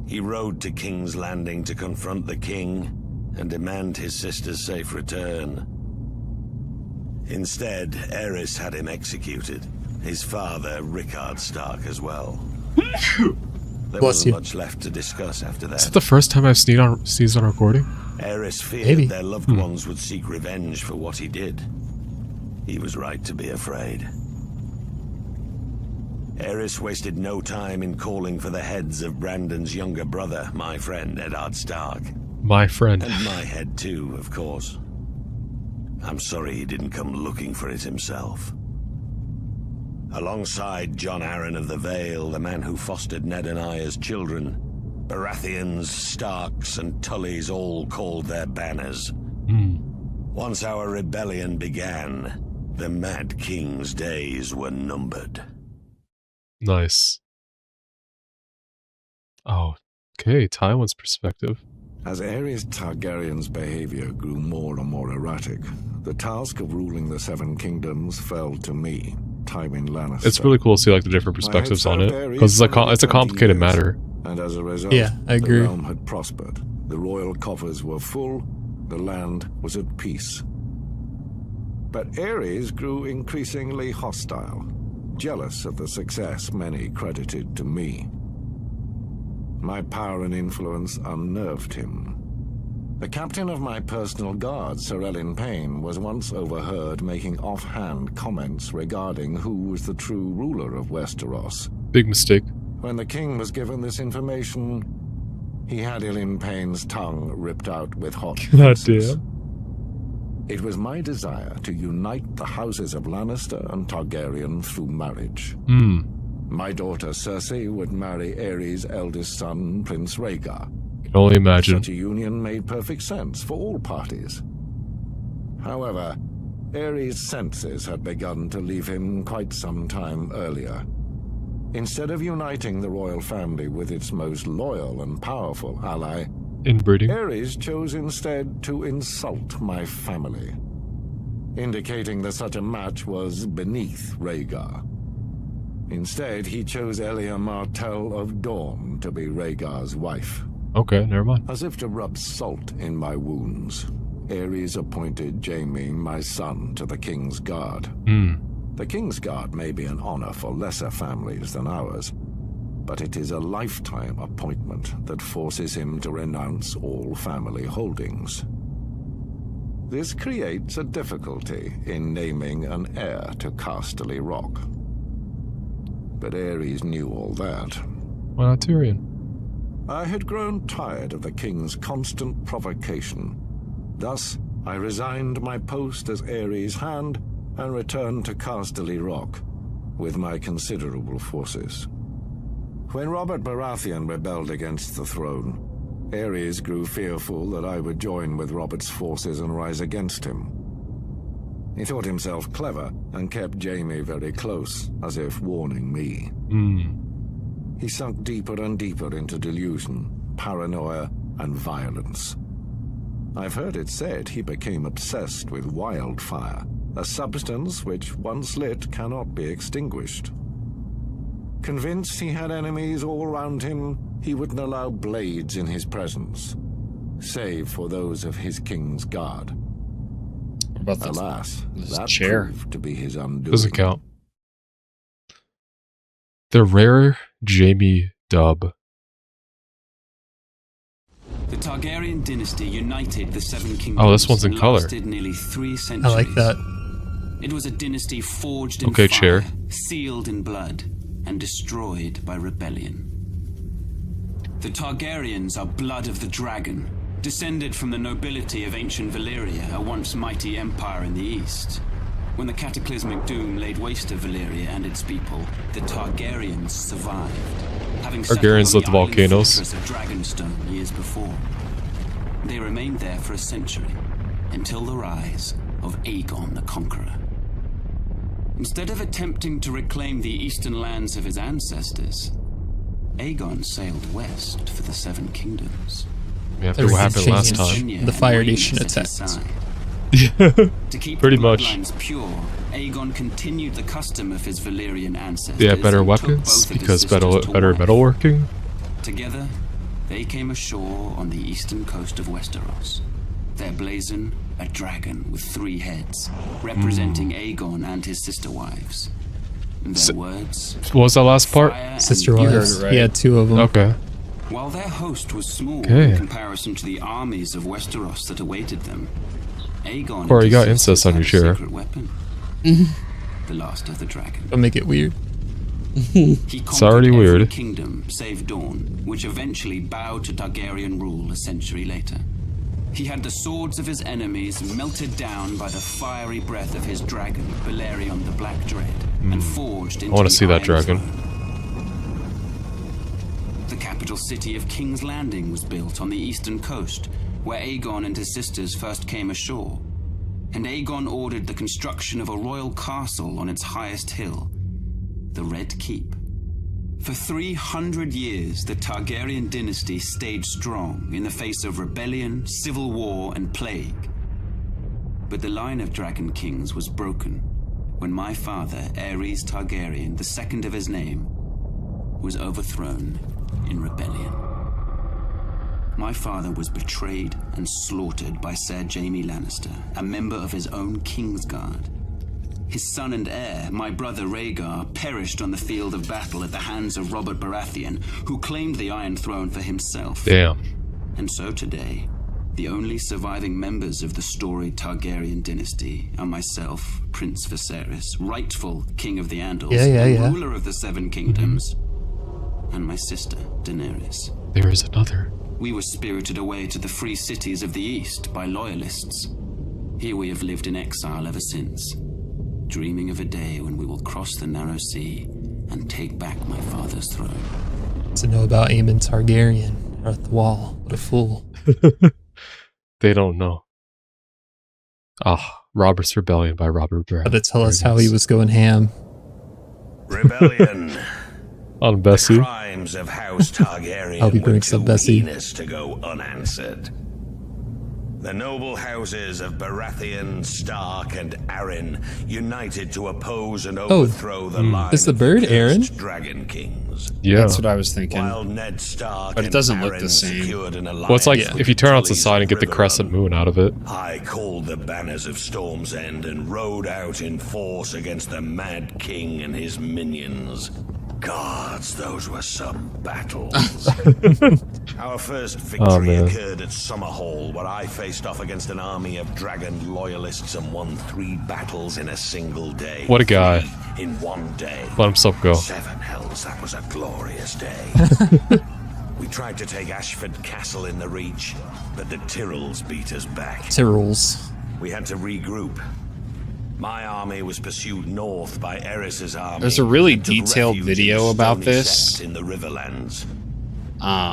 He rode to King's Landing to confront the king and demand his sister's safe return. Instead, Aerys had him executed, his father, Rickard Stark, as well. There wasn't much left to discuss after that. Is it the first time I've sneezed on recording? Aerys feared their loved ones would seek revenge for what he did. He was right to be afraid. Aerys wasted no time in calling for the heads of Brandon's younger brother, my friend Eddard Stark. My friend. And my head too, of course. I'm sorry he didn't come looking for it himself. Alongside John Arryn of the Vale, the man who fostered Ned and I as children, Baratheons, Starks, and Tullys all called their banners. Once our rebellion began, the Mad King's days were numbered. Nice. Oh, okay, Tywin's perspective. As Aerys Targaryen's behavior grew more and more erratic, the task of ruling the Seven Kingdoms fell to me, Tywin Lannister. It's really cool to see like the different perspectives on it, because it's a complicated matter. And as a result, I agree. The realm had prospered. The royal coffers were full, the land was at peace. But Aerys grew increasingly hostile, jealous of the success many credited to me. My power and influence unnerved him. The captain of my personal guard, Sir Elyn Payne, was once overheard making offhand comments regarding who was the true ruler of Westeros. Big mistake. When the king was given this information, he had Elyn Payne's tongue ripped out with hot pieces. It was my desire to unite the houses of Lannister and Targaryen through marriage. My daughter Cersei would marry Aerys' eldest son, Prince Rhaegar. Can only imagine. Such a union made perfect sense for all parties. However, Aerys' senses had begun to leave him quite some time earlier. Instead of uniting the royal family with its most loyal and powerful ally, inbreeding, Aerys chose instead to insult my family, indicating that such a match was beneath Rhaegar. Instead, he chose Elia Martell of Dorne to be Rhaegar's wife. Okay, never mind. As if to rub salt in my wounds, Aerys appointed Jaime, my son, to the King's Guard. The King's Guard may be an honor for lesser families than ours, but it is a lifetime appointment that forces him to renounce all family holdings. This creates a difficulty in naming an heir to Casterly Rock. But Aerys knew all that. Why not Tyrion? I had grown tired of the king's constant provocation. Thus, I resigned my post as Aerys' hand and returned to Casterly Rock with my considerable forces. When Robert Baratheon rebelled against the throne, Aerys grew fearful that I would join with Robert's forces and rise against him. He thought himself clever and kept Jaime very close, as if warning me. He sunk deeper and deeper into delusion, paranoia, and violence. I've heard it said he became obsessed with wildfire, a substance which, once lit, cannot be extinguished. Convinced he had enemies all around him, he wouldn't allow blades in his presence, save for those of his King's Guard. What about Alas, that chair proved to be his undoing. Doesn't count. The rare Jaime dub. The Targaryen dynasty united the Seven Kingdoms. Oh, this one's in color. Lasted nearly 3 centuries. I like that. It was a dynasty forged in Okay, fire, chair. sealed in blood, and destroyed by rebellion. The Targaryens are blood of the dragon, descended from the nobility of ancient Valyria, a once mighty empire in the east. When the cataclysmic doom laid waste to Valyria and its people, the Targaryens survived, having Targaryens lit the volcanoes. of Dragonstone years before. They remained there for a century, until the rise of Aegon the Conqueror. Instead of attempting to reclaim the eastern lands of his ancestors, Aegon sailed west for the Seven Kingdoms. Yeah, after what happened last Everything time. changed. The Fire Nation attacked. To keep Pretty the much. bloodlines pure, Aegon continued the custom of his Valyrian ancestors. They had better and took weapons both of his because sisters to better wife. metalworking. Together, they came ashore on the eastern coast of Westeros. Their blazon, a dragon with 3 heads, representing Aegon and his sister wives. Their words. What was that last part? fire and Sister beauty. wives. He had 2 of them. Okay. While their host was small Okay. in comparison to the armies of Westeros that awaited them, Aegon Corey, you got and his incest on your sisters had chair. a secret weapon, the last of the dragon. Don't make it weird. It's already every weird. kingdom save Dawn, which eventually bowed to Targaryen rule a century later. He had the swords of his enemies melted down by the fiery breath of his dragon, Balerion the Black Dread, and forged into I want to see that Iron dragon. Throne. The capital city of King's Landing was built on the eastern coast, where Aegon and his sisters first came ashore. And Aegon ordered the construction of a royal castle on its highest hill, the Red Keep. For 300 years, the Targaryen dynasty stayed strong in the face of rebellion, civil war, and plague. But the line of Dragon Kings was broken when my father, Aerys Targaryen, the second of his name, was overthrown in rebellion. My father was betrayed and slaughtered by Ser Jaime Lannister, a member of his own Kingsguard. His son and heir, my brother Rhaegar, perished on the field of battle at the hands of Robert Baratheon, who claimed the Iron Throne for himself. Damn. And so today, the only surviving members of the storied Targaryen dynasty are myself, Prince Viserys, rightful King of the Andals, and ruler of the Seven Kingdoms, and my sister, Daenerys. There is another. We were spirited away to the free cities of the East by loyalists. Here we have lived in exile ever since, dreaming of a day when we will cross the narrow sea and take back my father's throne. To know about Aemon Targaryen at the wall. What a fool. They don't know. Robert's Rebellion by Robert Brown. But to tell us how he was going ham. Rebellion. On Bessie. The crimes of House Targaryen I'll be were bringing some too Bessie. heinous to go unanswered. The noble houses of Baratheon, Stark, and Arryn united to oppose and overthrow the line is the of bird the Aaron? Dragon Kings. Yeah. That's what I was thinking. While Ned Stark But it and doesn't look Arryn the same. secured an Well, it's like alliance if you turn on its with side and get the Tully's crescent Riverrun, moon out of it. I called the banners of Storm's End and rode out in force against the Mad King and his minions. Gods, those were some battles. Our first victory occurred at Summerhall, where I faced off against an army of dragon loyalists and won 3 battles in a single day. What a guy. 3 in one day. Let himself go. 7 hells, that was a glorious day. We tried to take Ashford Castle in the Reach, but the Tyrells beat us back. Tyrells. We had to regroup. My army was pursued north by Aerys's army. There's a really and took detailed refuge video in the about Stony this. Sept in the Riverlands.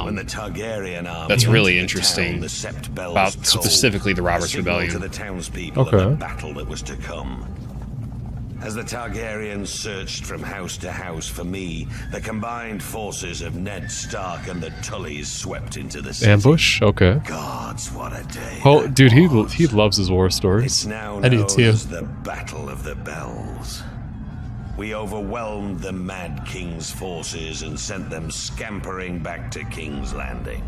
When the Targaryen army That's really entered the interesting town, the Sept bells about tolled, specifically the Robert's a signal Rebellion. to the townspeople of the battle that was to come. As the Targaryens searched from house to house for me, the combined forces of Ned Stark and the Tullys swept into the city. Ambush? Okay. Gods, what a day. Oh, dude, he loves his war stories. It's now I do known too. as the Battle of the Bells. We overwhelmed the Mad King's forces and sent them scampering back to King's Landing.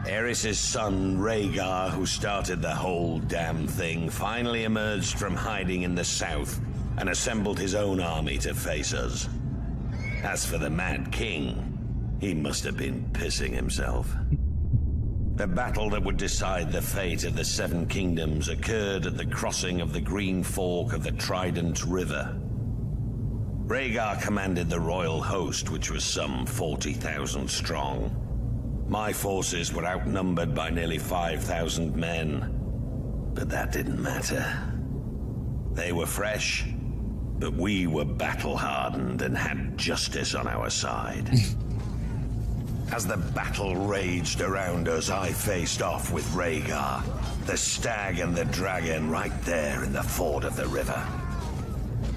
Aerys' son, Rhaegar, who started the whole damn thing, finally emerged from hiding in the south and assembled his own army to face us. As for the Mad King, he must have been pissing himself. The battle that would decide the fate of the Seven Kingdoms occurred at the crossing of the Green Fork of the Trident River. Rhaegar commanded the royal host, which was some 40,000 strong. My forces were outnumbered by nearly 5,000 men, but that didn't matter. They were fresh, but we were battle-hardened and had justice on our side. As the battle raged around us, I faced off with Rhaegar, the stag and the dragon right there in the ford of the river.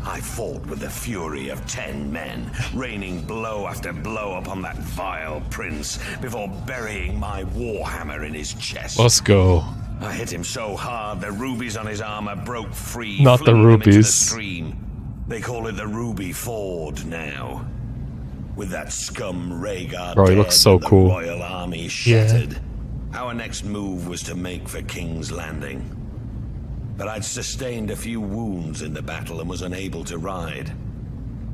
I fought with the fury of 10 men, raining blow after blow upon that vile prince before burying my warhammer in his chest. Let's go. I hit him so hard the rubies on his armor broke free. Not the flinging him into the rubies. stream. They call it the Ruby Ford now. With that scum Rhaegar Bro, he dead looks so and the cool. royal army shattered, our next move was to make for King's Landing. But I'd sustained a few wounds in the battle and was unable to ride.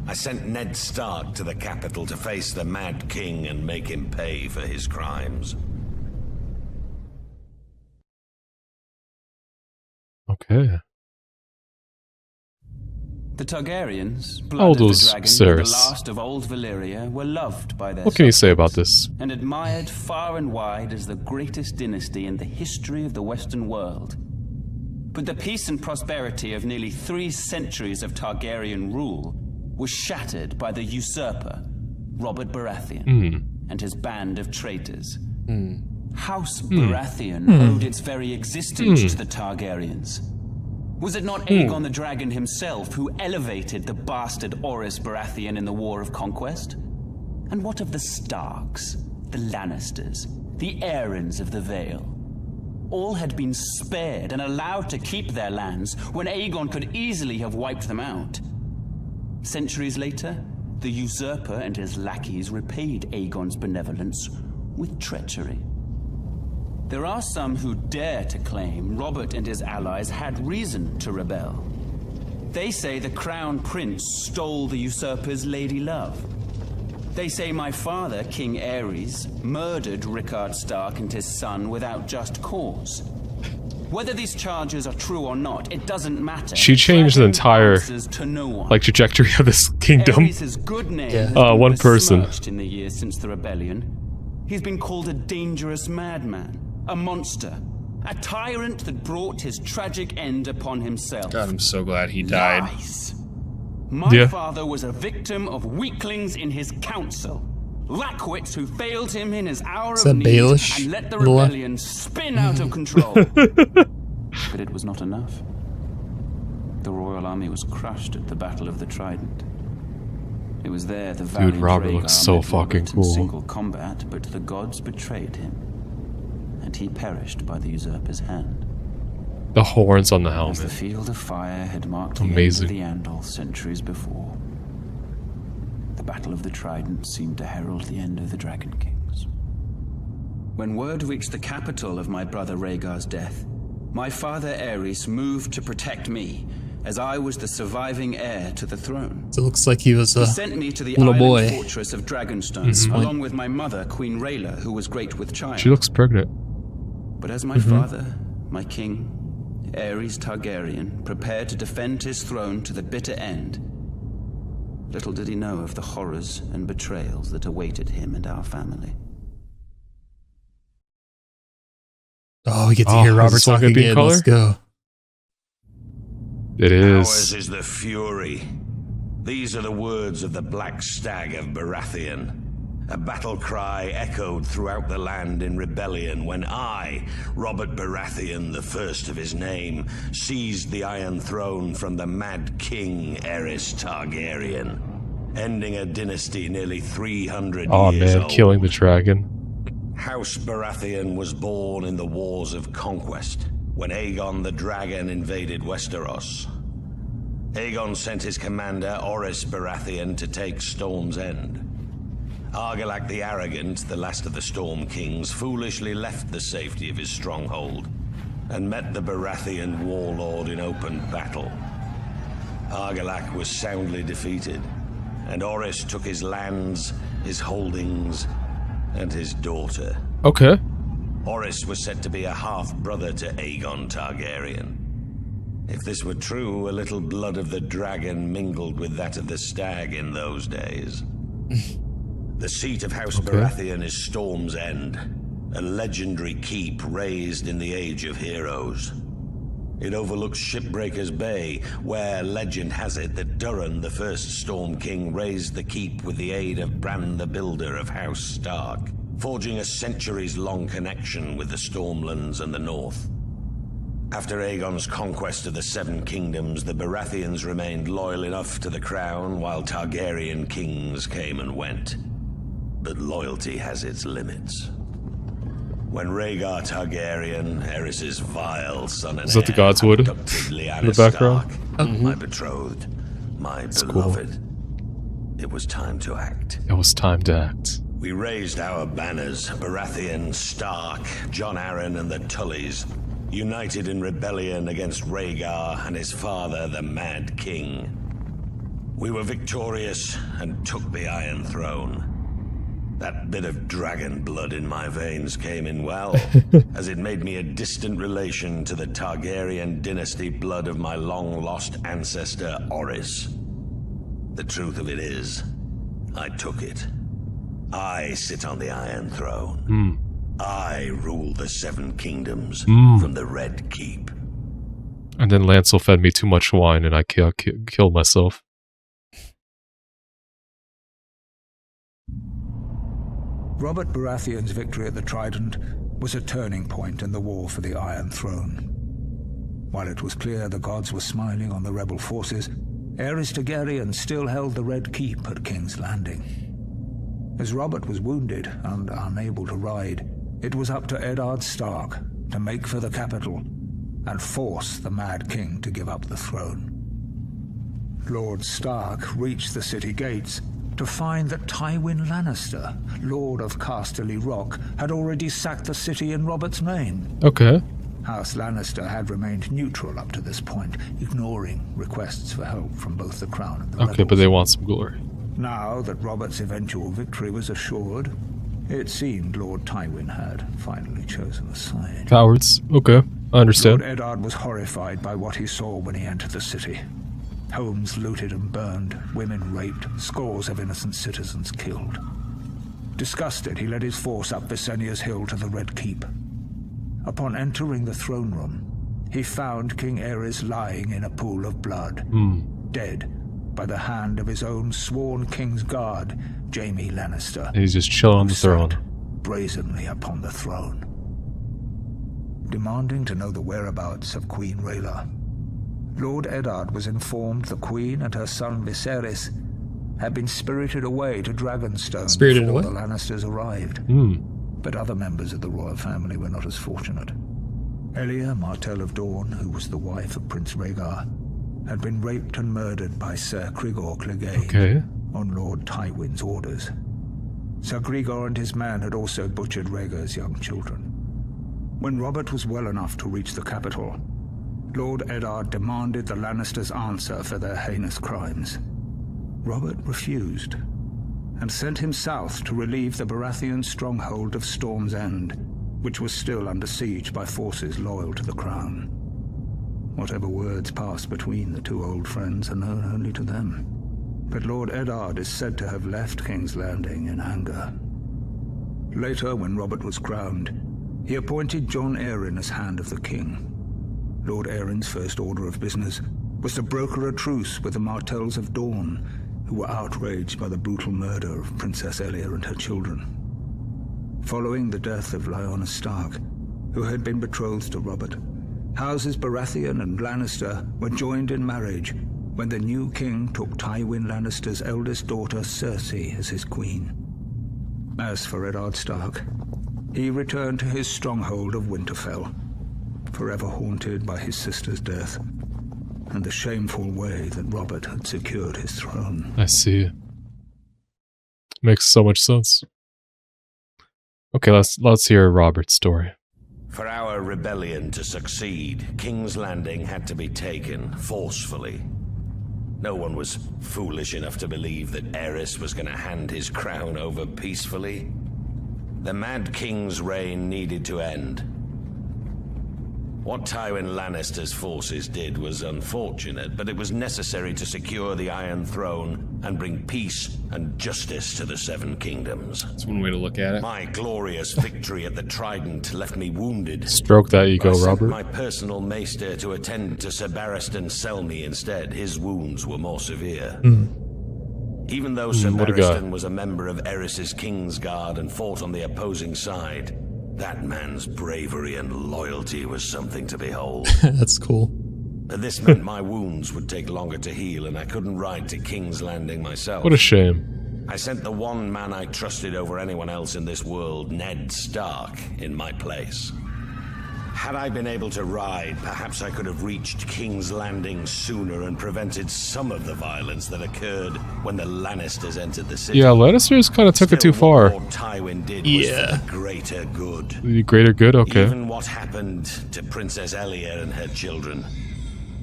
I sent Ned Stark to the capital to face the Mad King and make him pay for his crimes. Okay. The Targaryens, blood of the dragon, the last of old Valyria, were loved by their What can you say about this? and admired far and wide as the greatest dynasty in the history of the Western world. But the peace and prosperity of nearly 3 centuries of Targaryen rule was shattered by the usurper, Robert Baratheon, and his band of traitors. House Baratheon owed its very existence to the Targaryens. Was it not Aegon the Dragon himself who elevated the bastard Orys Baratheon in the War of Conquest? And what of the Starks, the Lannisters, the Aarons of the Vale? All had been spared and allowed to keep their lands when Aegon could easily have wiped them out. Centuries later, the usurper and his lackeys repaid Aegon's benevolence with treachery. There are some who dare to claim Robert and his allies had reason to rebel. They say the Crown Prince stole the usurper's lady love. They say my father, King Aerys, murdered Rickard Stark and his son without just cause. Whether these charges are true or not, it doesn't matter. She changed the entire trajectory of this kingdom. Aerys' good name has been one person. besmirched in the years since the rebellion. He's been called a dangerous madman, a monster, a tyrant that brought his tragic end upon himself. God, I'm so glad he died. Lies. My father was a victim of weaklings in his council. Lackwits who failed him in his hour of need Baelish? and let the rebellion spin out of control. But it was not enough. The royal army was crushed at the Battle of the Trident. It was there the valiant Robert Rhaegar looks so met fucking Robert in cool. single combat, but the gods betrayed him, and he perished by the usurper's hand. The horns on the As helmet. the field of fire had marked Amazing. the end of the Andal centuries before, the Battle of the Trident seemed to herald the end of the Dragon Kings. When word reached the capital of my brother Rhaegar's death, my father Aerys moved to protect me, as I was the surviving heir to the throne. So it looks like he was He a sent me to the little island boy. fortress of Dragonstone, along with my mother, Queen Rhaela, who was great with child. She looks pregnant. But as my father, my king, Aerys Targaryen, prepared to defend his throne to the bitter end, little did he know of the horrors and betrayals that awaited him and our family. Oh, we get to hear Robert talk again. Let's go. It is. Ours is the fury. These are the words of the Black Stag of Baratheon. A battle cry echoed throughout the land in rebellion when I, Robert Baratheon, the first of his name, seized the Iron Throne from the Mad King Aerys Targaryen, ending a dynasty nearly 300 years old. Killing the dragon. House Baratheon was born in the Wars of Conquest, when Aegon the Dragon invaded Westeros. Aegon sent his commander, Orys Baratheon, to take Storm's End. Argilac the Arrogant, the last of the Storm Kings, foolishly left the safety of his stronghold and met the Baratheon warlord in open battle. Argilac was soundly defeated, and Orys took his lands, his holdings, and his daughter. Okay. Orys was said to be a half-brother to Aegon Targaryen. If this were true, a little blood of the dragon mingled with that of the stag in those days. The seat of House Baratheon is Storm's End, a legendary keep raised in the Age of Heroes. It overlooks Shipbreaker's Bay, where legend has it that Durin, the first Storm King, raised the keep with the aid of Bran the Builder of House Stark, forging a centuries-long connection with the Stormlands and the North. After Aegon's conquest of the Seven Kingdoms, the Baratheons remained loyal enough to the crown while Targaryen kings came and went. But loyalty has its limits. When Rhaegar Targaryen, Aerys' vile son and Is that the Godswood in the background? Stark, my betrothed, my beloved, it was time to act. It was time to act. We raised our banners, Baratheon, Stark, Jon Arryn, and the Tullys, united in rebellion against Rhaegar and his father, the Mad King. We were victorious and took the Iron Throne. That bit of dragon blood in my veins came in well, as it made me a distant relation to the Targaryen dynasty blood of my long-lost ancestor, Oris. The truth of it is, I took it. I sit on the Iron Throne. I rule the Seven Kingdoms from the Red Keep. And then Lancel fed me too much wine and I killed myself. Robert Baratheon's victory at the Trident was a turning point in the war for the Iron Throne. While it was clear the gods were smiling on the rebel forces, Aerys Targaryen still held the Red Keep at King's Landing. As Robert was wounded and unable to ride, it was up to Eddard Stark to make for the capital and force the Mad King to give up the throne. Lord Stark reached the city gates to find that Tywin Lannister, Lord of Casterly Rock, had already sacked the city in Robert's Name. Okay. House Lannister had remained neutral up to this point, ignoring requests for help from both the Crown and the rebels. Okay, but they want some glory. Now that Robert's eventual victory was assured, it seemed Lord Tywin had finally chosen a side. Cowards. Okay, I understand. Lord Eddard was horrified by what he saw when he entered the city. Homes looted and burned, women raped, scores of innocent citizens killed. Disgusted, he led his force up Visenya's hill to the Red Keep. Upon entering the throne room, he found King Aerys lying in a pool of blood, dead by the hand of his own sworn King's Guard, Jaime Lannister. And he's just chilling on the throne. Brazenly upon the throne. Demanding to know the whereabouts of Queen Rhaela, Lord Eddard was informed the Queen and her son Viserys had been spirited away to Dragonstone before the Lannisters arrived. But other members of the royal family were not as fortunate. Elia Martell of Dorne, who was the wife of Prince Rhaegar, had been raped and murdered by Sir Grigor Clegane on Lord Tywin's orders. Sir Grigor and his man had also butchered Rhaegar's young children. When Robert was well enough to reach the capital, Lord Eddard demanded the Lannisters answer for their heinous crimes. Robert refused, and sent him south to relieve the Baratheon stronghold of Storm's End, which was still under siege by forces loyal to the Crown. Whatever words passed between the two old friends are known only to them, but Lord Eddard is said to have left King's Landing in anger. Later, when Robert was crowned, he appointed Jon Arryn as Hand of the King. Lord Arryn's first order of business was to broker a truce with the Martells of Dorne, who were outraged by the brutal murder of Princess Elia and her children. Following the death of Lyanna Stark, who had been betrothed to Robert, Houses Baratheon and Lannister were joined in marriage when the new king took Tywin Lannister's eldest daughter Cersei as his queen. As for Eddard Stark, he returned to his stronghold of Winterfell, forever haunted by his sister's death and the shameful way that Robert had secured his throne. I see. Makes so much sense. Okay, let's hear Robert's story. For our rebellion to succeed, King's Landing had to be taken forcefully. No one was foolish enough to believe that Aerys was going to hand his crown over peacefully. The Mad King's reign needed to end. What Tywin Lannister's forces did was unfortunate, but it was necessary to secure the Iron Throne and bring peace and justice to the Seven Kingdoms. That's one way to look at it. My glorious victory at the Trident left me wounded. Stroke that ego, Robert. My personal maester to attend to Sir Barristan Selmy instead. His wounds were more severe. Even though Sir Barristan was a member of Aerys's Kingsguard and fought on the opposing side, that man's bravery and loyalty was something to behold. That's cool. But this meant my wounds would take longer to heal, and I couldn't ride to King's Landing myself. What a shame. I sent the one man I trusted over anyone else in this world, Ned Stark, in my place. Had I been able to ride, perhaps I could have reached King's Landing sooner and prevented some of the violence that occurred when the Lannisters entered the city. Yeah, Lannisters kind of took it too far. What Tywin did was for the greater good. The greater good? Okay. Even what happened to Princess Elia and her children.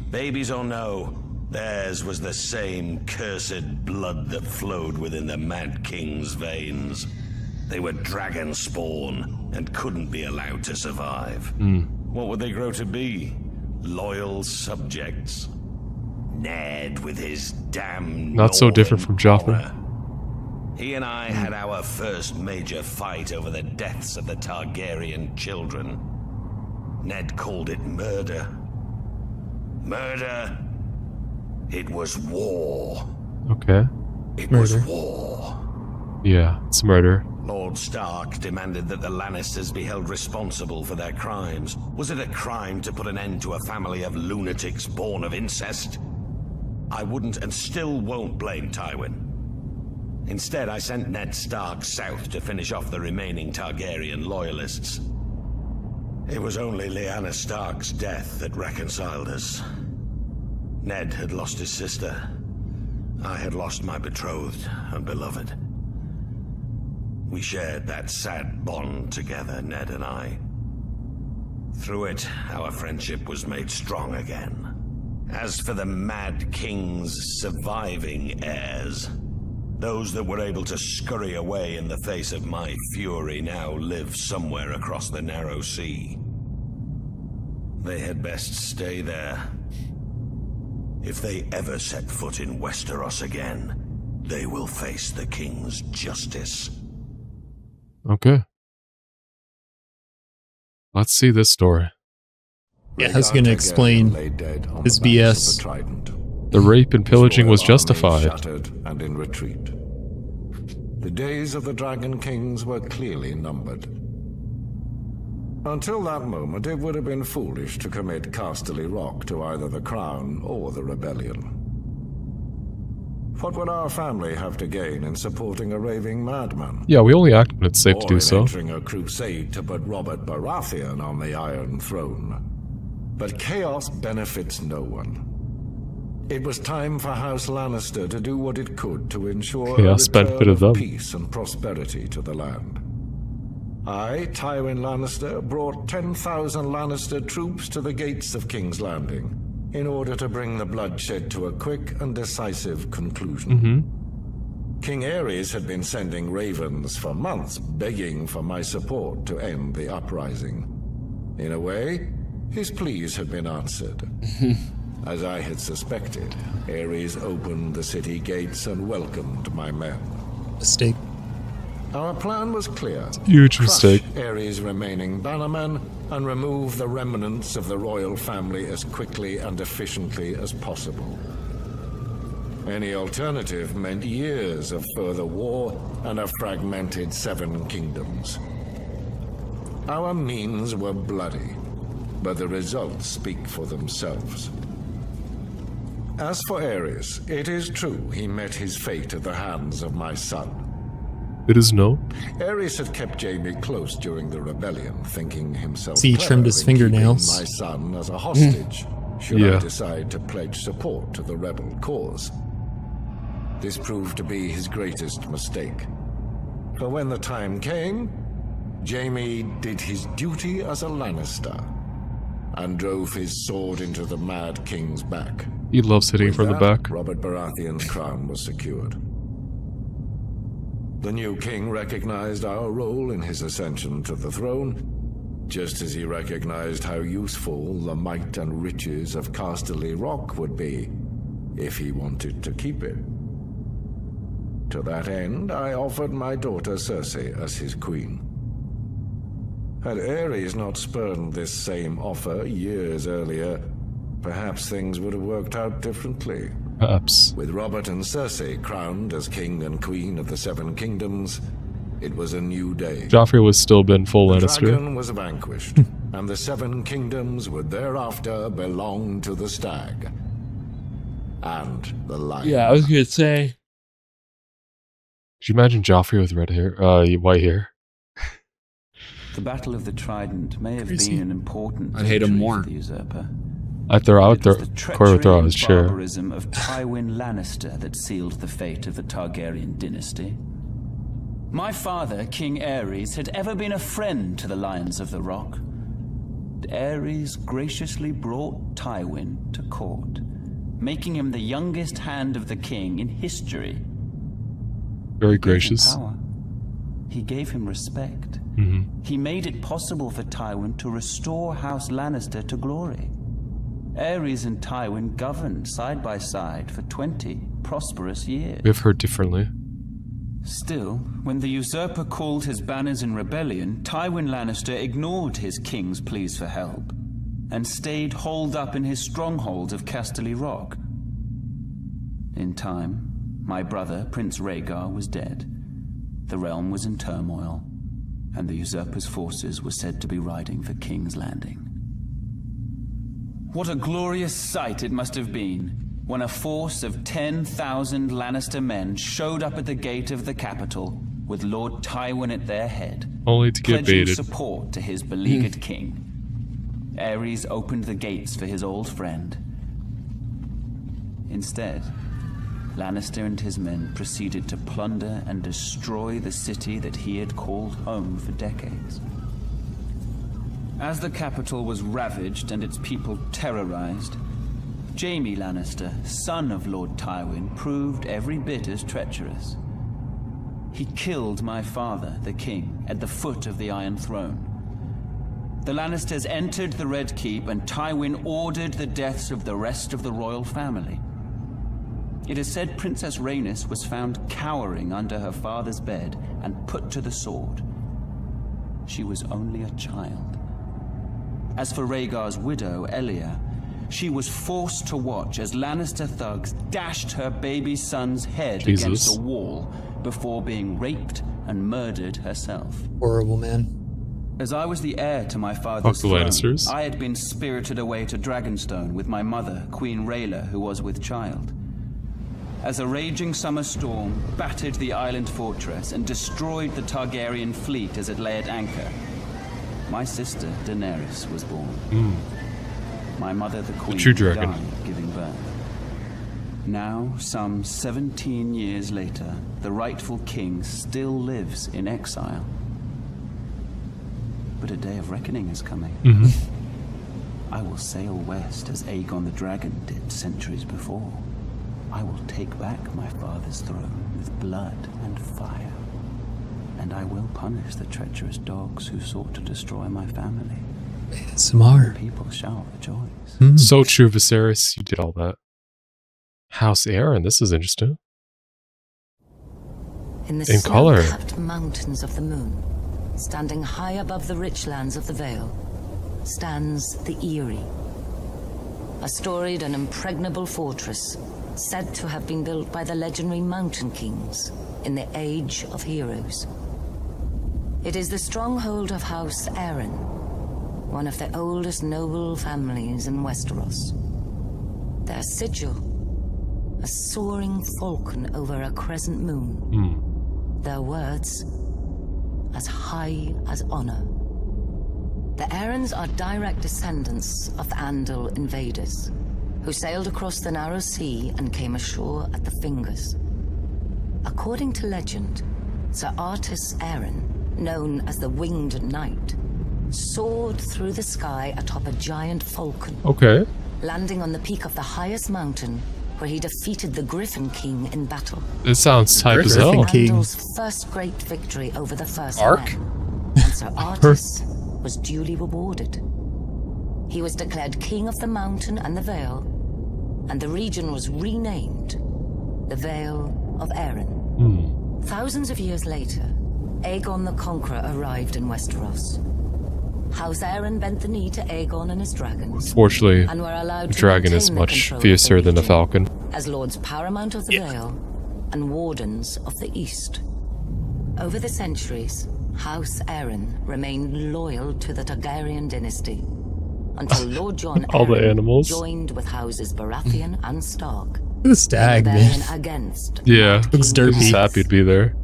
Babies or no, theirs was the same cursed blood that flowed within the Mad King's veins. They were dragon spawn and couldn't be allowed to survive. What would they grow to be? Loyal subjects. Ned with his damn not so different from Joffrey. He and I had our first major fight over the deaths of the Targaryen children. Ned called it murder. Murder. It was war. Okay. It was war. Yeah, it's murder. Lord Stark demanded that the Lannisters be held responsible for their crimes. Was it a crime to put an end to a family of lunatics born of incest? I wouldn't and still won't blame Tywin. Instead, I sent Ned Stark south to finish off the remaining Targaryen loyalists. It was only Lyanna Stark's death that reconciled us. Ned had lost his sister. I had lost my betrothed and beloved. We shared that sad bond together, Ned and I. Through it, our friendship was made strong again. As for the Mad King's surviving heirs, those that were able to scurry away in the face of my fury now live somewhere across the narrow sea. They had best stay there. If they ever set foot in Westeros again, they will face the King's justice. Okay. Let's see this story. Yeah, I was going to explain his BS. The rape and pillaging was justified. Shattered and in retreat. The days of the Dragon Kings were clearly numbered. Until that moment, it would have been foolish to commit Casterly Rock to either the Crown or the Rebellion. What would our family have to gain in supporting a raving madman? Yeah, we only act when it's safe to do Or in so. entering a crusade to put Robert Baratheon on the Iron Throne. But chaos benefits no one. It was time for House Lannister to do what it could to ensure Chaos a return benefited of them. peace and prosperity to the land. I, Tywin Lannister, brought 10,000 Lannister troops to the gates of King's Landing in order to bring the bloodshed to a quick and decisive conclusion. King Aerys had been sending ravens for months, begging for my support to end the uprising. In a way, his pleas had been answered. As I had suspected, Aerys opened the city gates and welcomed my men. Mistake. Our plan was clear. Huge Crush mistake. Aerys' remaining bannermen and remove the remnants of the royal family as quickly and efficiently as possible. Any alternative meant years of further war and a fragmented Seven Kingdoms. Our means were bloody, but the results speak for themselves. As for Aerys, it is true he met his fate at the hands of my son. It is known. Aerys had kept Jaime close during the rebellion, thinking himself See, he trimmed his clever in keeping fingernails. my son as a hostage, should Yeah. I decide to pledge support to the rebel cause. This proved to be his greatest mistake. For when the time came, Jaime did his duty as a Lannister and drove his sword into the Mad King's back. He loves hitting With from the that, back. Robert Baratheon's crown was secured. The new king recognized our role in his ascension to the throne, just as he recognized how useful the might and riches of Casterly Rock would be if he wanted to keep it. To that end, I offered my daughter Cersei as his queen. Had Aerys not spurned this same offer years earlier, perhaps things would have worked out differently. Perhaps. With Robert and Cersei crowned as king and queen of the Seven Kingdoms, it was a new day. Joffrey was still been full The Lannister. dragon was vanquished, and the Seven Kingdoms would thereafter belong to the stag and the lion. Yeah, I was gonna say. Could you imagine Joffrey with red hair, white hair? The Battle of the Trident may have Crazy. been an important I'd hate him victory more. for the usurper. I would It was throw the Corey would throw out treachery his and chair. barbarism of Tywin Lannister that sealed the fate of the Targaryen dynasty. My father, King Aerys, had ever been a friend to the Lions of the Rock. Aerys graciously brought Tywin to court, making him the youngest hand of the king in history. Very Gave him gracious. power. He gave him respect. Mm-hmm. He made it possible for Tywin to restore House Lannister to glory. Aerys and Tywin governed side by side for 20 prosperous years. We've heard differently. Still, when the usurper called his banners in rebellion, Tywin Lannister ignored his king's pleas for help and stayed holed up in his stronghold of Casterly Rock. In time, my brother, Prince Rhaegar, was dead. The realm was in turmoil, and the usurper's forces were said to be riding for King's Landing. What a glorious sight it must have been when a force of 10,000 Lannister men showed up at the gate of the capital with Lord Tywin at their head, only to get pledging baited. support to his beleaguered king. Aerys opened the gates for his old friend. Instead, Lannister and his men proceeded to plunder and destroy the city that he had called home for decades. As the capital was ravaged and its people terrorized, Jaime Lannister, son of Lord Tywin, proved every bit as treacherous. He killed my father, the king, at the foot of the Iron Throne. The Lannisters entered the Red Keep, and Tywin ordered the deaths of the rest of the royal family. It is said Princess Rhaenys was found cowering under her father's bed and put to the sword. She was only a child. As for Rhaegar's widow, Elia, she was forced to watch as Lannister thugs dashed her baby son's head against a wall before being raped and murdered herself. Horrible, man. As I was the heir to my father's the throne, Lannisters. I had been spirited away to Dragonstone with my mother, Queen Rhaela, who was with child. As a raging summer storm battered the island fortress and destroyed the Targaryen fleet as it lay at anchor, my sister Daenerys was born. My mother, the queen, true dragon. died giving birth. Now, some 17 years later, the rightful king still lives in exile. But a day of reckoning is coming. I will sail west as Aegon the Dragon did centuries before. I will take back my father's throne with blood and fire. And I will punish the treacherous dogs who sought to destroy my family. ASMR. People shall rejoice. So true, Viserys. You did all that. House Aaron, this is interesting. In the color. snow-capped mountains of the moon, standing high above the rich lands of the Vale, stands the Eyrie. A storied and impregnable fortress said to have been built by the legendary Mountain Kings in the Age of Heroes. It is the stronghold of House Aaron, one of the oldest noble families in Westeros. Their sigil, a soaring falcon over a crescent moon. Their words, as high as honor. The Aarons are direct descendants of the Andal invaders, who sailed across the narrow sea and came ashore at the Fingers. According to legend, Sir Artus Aaron, known as the Winged Knight, soared through the sky atop a giant falcon. Okay. Landing on the peak of the highest mountain, where he defeated the Griffin King in battle. It sounds hype as hell. Andal's first great victory over the First Men. And Sir Artus was duly rewarded. He was declared King of the Mountain and the Vale, and the region was renamed the Vale of Aaron. Thousands of years later, Aegon the Conqueror arrived in Westeros. House Aaron bent the knee to Aegon and his dragons. Unfortunately, and were allowed a to dragon is maintain the much control of fiercer the than a region falcon. as lords paramount of the Vale and wardens of the East. Over the centuries, House Aaron remained loyal to the Targaryen dynasty until Lord Jon All the Arryn animals. joined with houses Baratheon and Stark. The stag, in man. rebellion against Yeah, Looks derpy. he's happy to be there.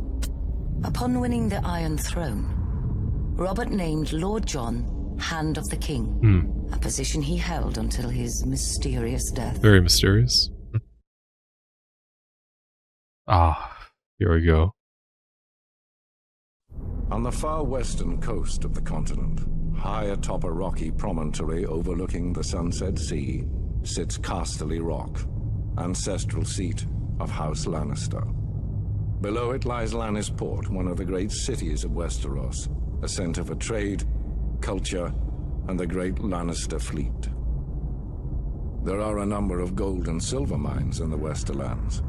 Upon winning the Iron Throne, Robert named Lord Jon Hand of the King, a position he held until his mysterious death. Very mysterious. Here we go. On the far western coast of the continent, high atop a rocky promontory overlooking the Sunset Sea, sits Casterly Rock, ancestral seat of House Lannister. Below it lies Lannisport, one of the great cities of Westeros, a center for trade, culture, and the great Lannister fleet. There are a number of gold and silver mines in the Westerlands,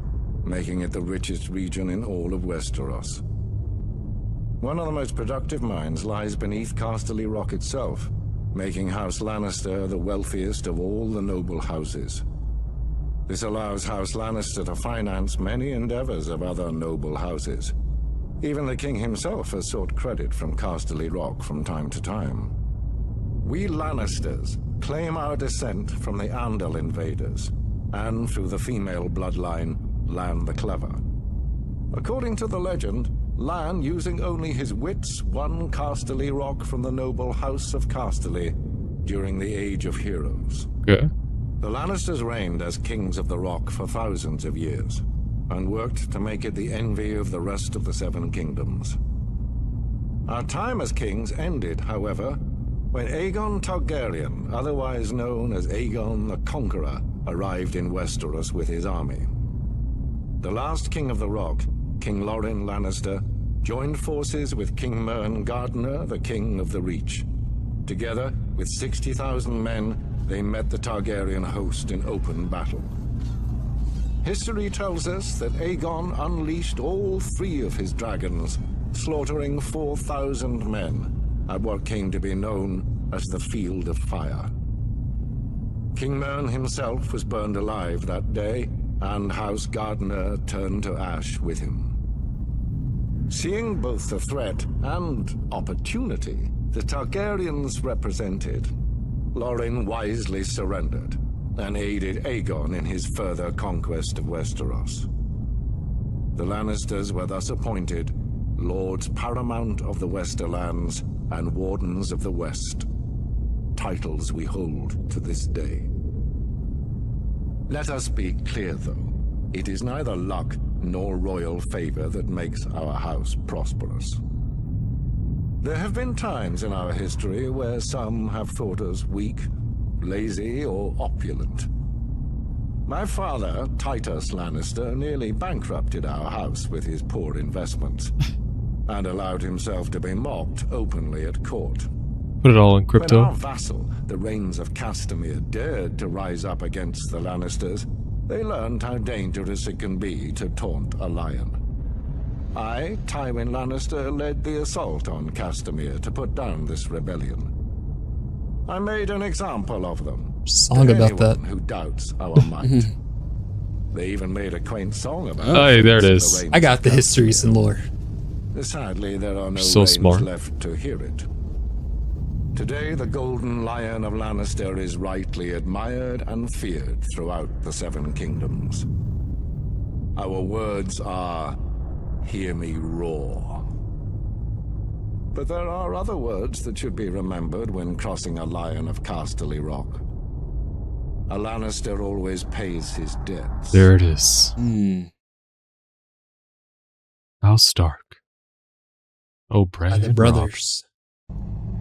making it the richest region in all of Westeros. One of the most productive mines lies beneath Casterly Rock itself, making House Lannister the wealthiest of all the noble houses. This allows House Lannister to finance many endeavors of other noble houses. Even the king himself has sought credit from Casterly Rock from time to time. We Lannisters claim our descent from the Andal invaders, and through the female bloodline, Lann the Clever. According to the legend, Lann, using only his wits, won Casterly Rock from the noble House of Casterly during the Age of Heroes. Okay. The Lannisters reigned as kings of the Rock for thousands of years, and worked to make it the envy of the rest of the Seven Kingdoms. Our time as kings ended, however, when Aegon Targaryen, otherwise known as Aegon the Conqueror, arrived in Westeros with his army. The last king of the Rock, King Lorin Lannister, joined forces with King Mern Gardener, the king of the Reach. Together, with 60,000 men, they met the Targaryen host in open battle. History tells us that Aegon unleashed all 3 of his dragons, slaughtering 4,000 men at what came to be known as the Field of Fire. King Mern himself was burned alive that day, and House Gardener turned to ash with him. Seeing both the threat and opportunity the Targaryens represented, Lorin wisely surrendered and aided Aegon in his further conquest of Westeros. The Lannisters were thus appointed Lords Paramount of the Westerlands and Wardens of the West, titles we hold to this day. Let us be clear, though. It is neither luck nor royal favor that makes our house prosperous. There have been times in our history where some have thought us weak, lazy, or opulent. My father, Titus Lannister, nearly bankrupted our house with his poor investments, and allowed himself to be mocked openly at court. Put it all in crypto. When our vassal, the Rains of Castamere, dared to rise up against the Lannisters, they learned how dangerous it can be to taunt a lion. I, Tywin Lannister, led the assault on Castamere to put down this rebellion. I made an example of them. Song about that. Who doubts our might. They even made a quaint song about it. Oh, there it is. I got the histories and lore. Sadly, there are no So Rains smart. left to hear it. Today, the Golden Lion of Lannister is rightly admired and feared throughout the Seven Kingdoms. Our words are, "Hear me roar." But there are other words that should be remembered when crossing a Lion of Casterly Rock. A Lannister always pays his debts. There it is. House Stark. Oh, Brandon. The brothers.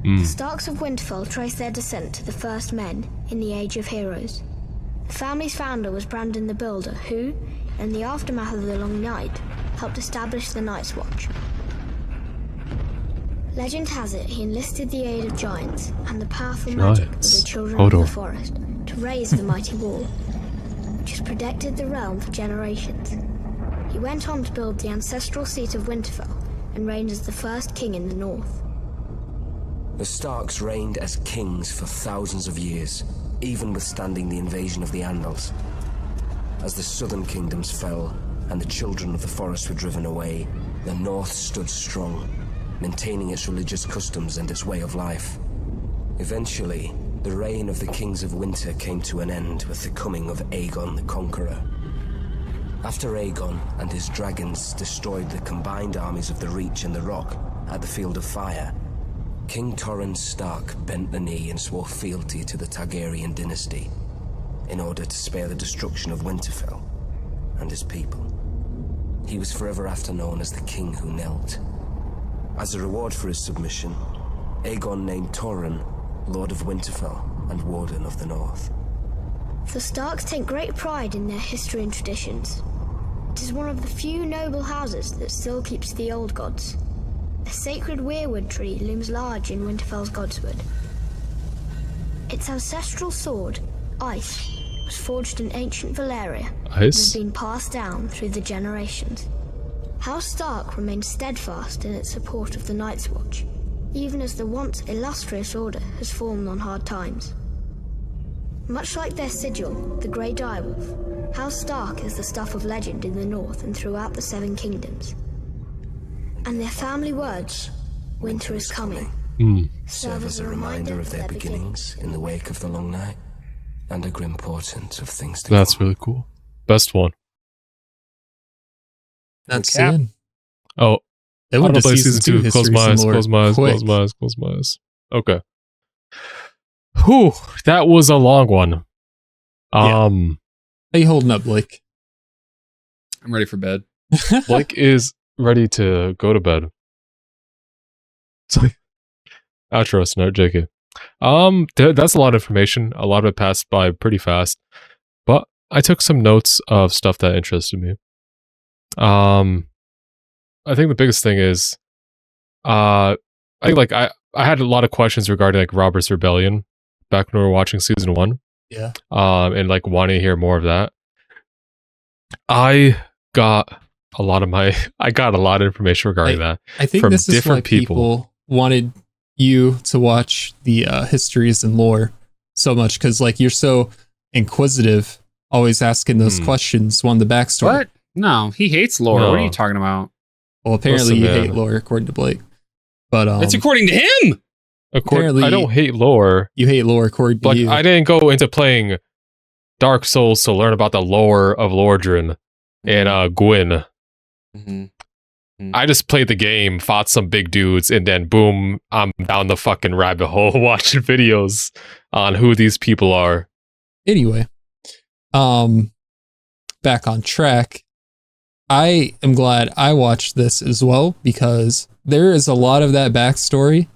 The Starks of Winterfell trace their descent to the first men in the Age of Heroes. The family's founder was Brandon the Builder, who, in the aftermath of the Long Night, helped establish the Night's Watch. Legend has it he enlisted the aid of giants and the powerful magic of the children of the forest to raise the mighty wall, which has protected the realm for generations. He went on to build the ancestral seat of Winterfell and reigned as the first king in the north. The Starks reigned as kings for thousands of years, even withstanding the invasion of the Andals. As the southern kingdoms fell and the children of the forest were driven away, the north stood strong, maintaining its religious customs and its way of life. Eventually, the reign of the Kings of Winter came to an end with the coming of Aegon the Conqueror. After Aegon and his dragons destroyed the combined armies of the Reach and the Rock at the Field of Fire, King Torrhen Stark bent the knee and swore fealty to the Targaryen dynasty in order to spare the destruction of Winterfell and his people. He was forever after known as the King Who Knelt. As a reward for his submission, Aegon named Torrhen Lord of Winterfell and Warden of the North. The Starks take great pride in their history and traditions. It is one of the few noble houses that still keeps the old gods. A sacred weirwood tree looms large in Winterfell's godswood. Its ancestral sword, Ice, was forged in ancient Valyria and has been passed down through the generations. House Stark remains steadfast in its support of the Night's Watch, even as the once illustrious order has fallen on hard times. Much like their sigil, the Grey Direwolf, House Stark is the stuff of legend in the north and throughout the Seven Kingdoms. And their family words, "Winter is coming," serve as a reminder of their beginnings in the wake of the long night, and a grim portent of things to come. That's really cool. Best one. That's it. Oh, they went to play season 2. Close my eyes, close my eyes, close my eyes, close my eyes. Okay. Whew, that was a long one. How you holding up, Blake? I'm ready for bed. Blake is ready to go to bed. Outro us, no, JK. That's a lot of information. A lot of it passed by pretty fast, but I took some notes of stuff that interested me. I think the biggest thing is, I think like I had a lot of questions regarding like Robert's Rebellion back when we were watching season 1. Yeah. And like wanting to hear more of that. I got a lot of information regarding that. I think from this is different why people wanted you to watch the histories and lore so much, because like you're so inquisitive, always asking those questions, the backstory. What? No, he hates lore. No. What are you talking about? Well, apparently you hate lore, according to Blake. But it's according to him. Apparently, I don't hate lore. You hate lore, according to you. I didn't go into playing Dark Souls to learn about the lore of Lordran and Gwyn. I just played the game, fought some big dudes, and then boom, I'm down the fucking rabbit hole watching videos on who these people are. Anyway, back on track. I am glad I watched this as well, because there is a lot of that backstory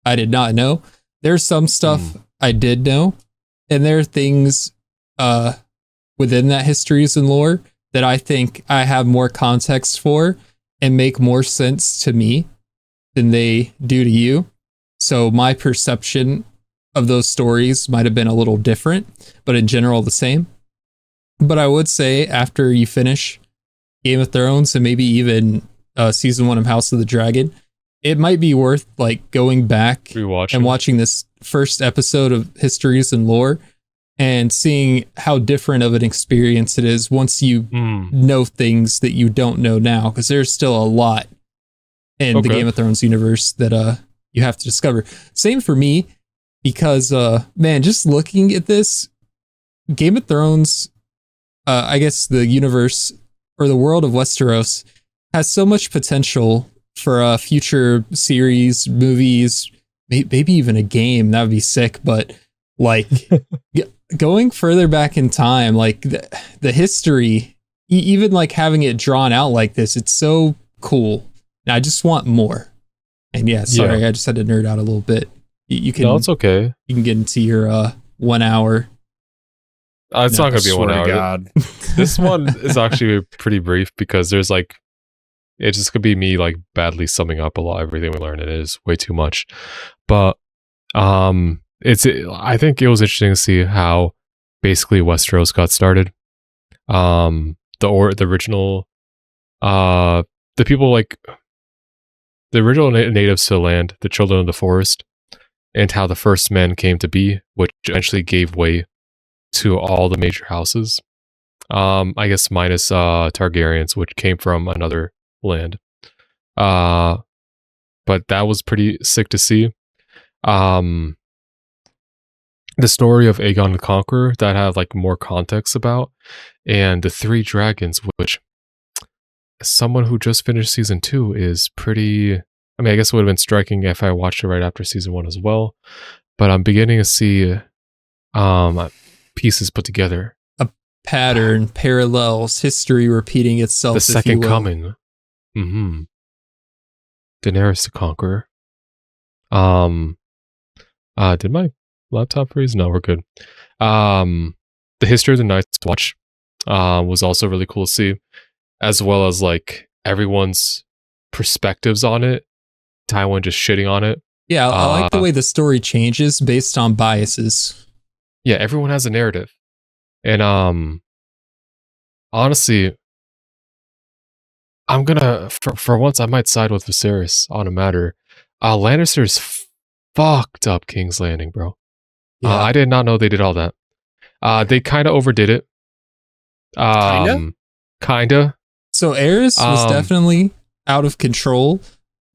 I did not know. There's some stuff I did know, and there are things within that histories and lore that I think I have more context for and make more sense to me than they do to you. So my perception of those stories might have been a little different, but in general the same. But I would say after you finish Game of Thrones and maybe even season 1 of House of the Dragon, it might be worth like going back and watching this first episode of Histories and Lore and seeing how different of an experience it is once you know things that you don't know now, because there's still a lot in the Game of Thrones universe that you have to discover. Same for me, because man, just looking at this, Game of Thrones, I guess the universe or the world of Westeros has so much potential for future series, movies, maybe even a game. That would be sick. But like going further back in time, like the history, even like having it drawn out like this, it's so cool. And I just want more. And yeah, sorry, I just had to nerd out a little bit. You can. No, it's okay. You can get into your 1 hour. It's not going to be 1 hour. God. This one is actually pretty brief, because there's like, it just could be me like badly summing up a lot of everything we learned. It is way too much, but I think it was interesting to see how basically Westeros got started. The original, the people like the original natives to the land, the children of the forest, and how the first men came to be, which eventually gave way to all the major houses. I guess minus Targaryens, which came from another land. But that was pretty sick to see. The story of Aegon the Conqueror that I have like more context about, and the 3 dragons, which someone who just finished season 2 is pretty. I mean, I guess it would have been striking if I watched it right after season 1 as well. But I'm beginning to see pieces put together. A pattern, parallels, history repeating itself. The second coming. Daenerys the Conqueror. Did my laptop freeze? No, we're good. The history of the Night's Watch was also really cool to see. as well as like everyone's perspectives on it. Tywin just shitting on it. Yeah, I like the way the story changes based on biases. Yeah, everyone has a narrative. And honestly, I'm gonna for once I might side with Viserys on a matter. Lannisters fucked up King's Landing, bro. Yeah. I did not know they did all that. They kind of overdid it. Kinda. So Aerys was definitely out of control,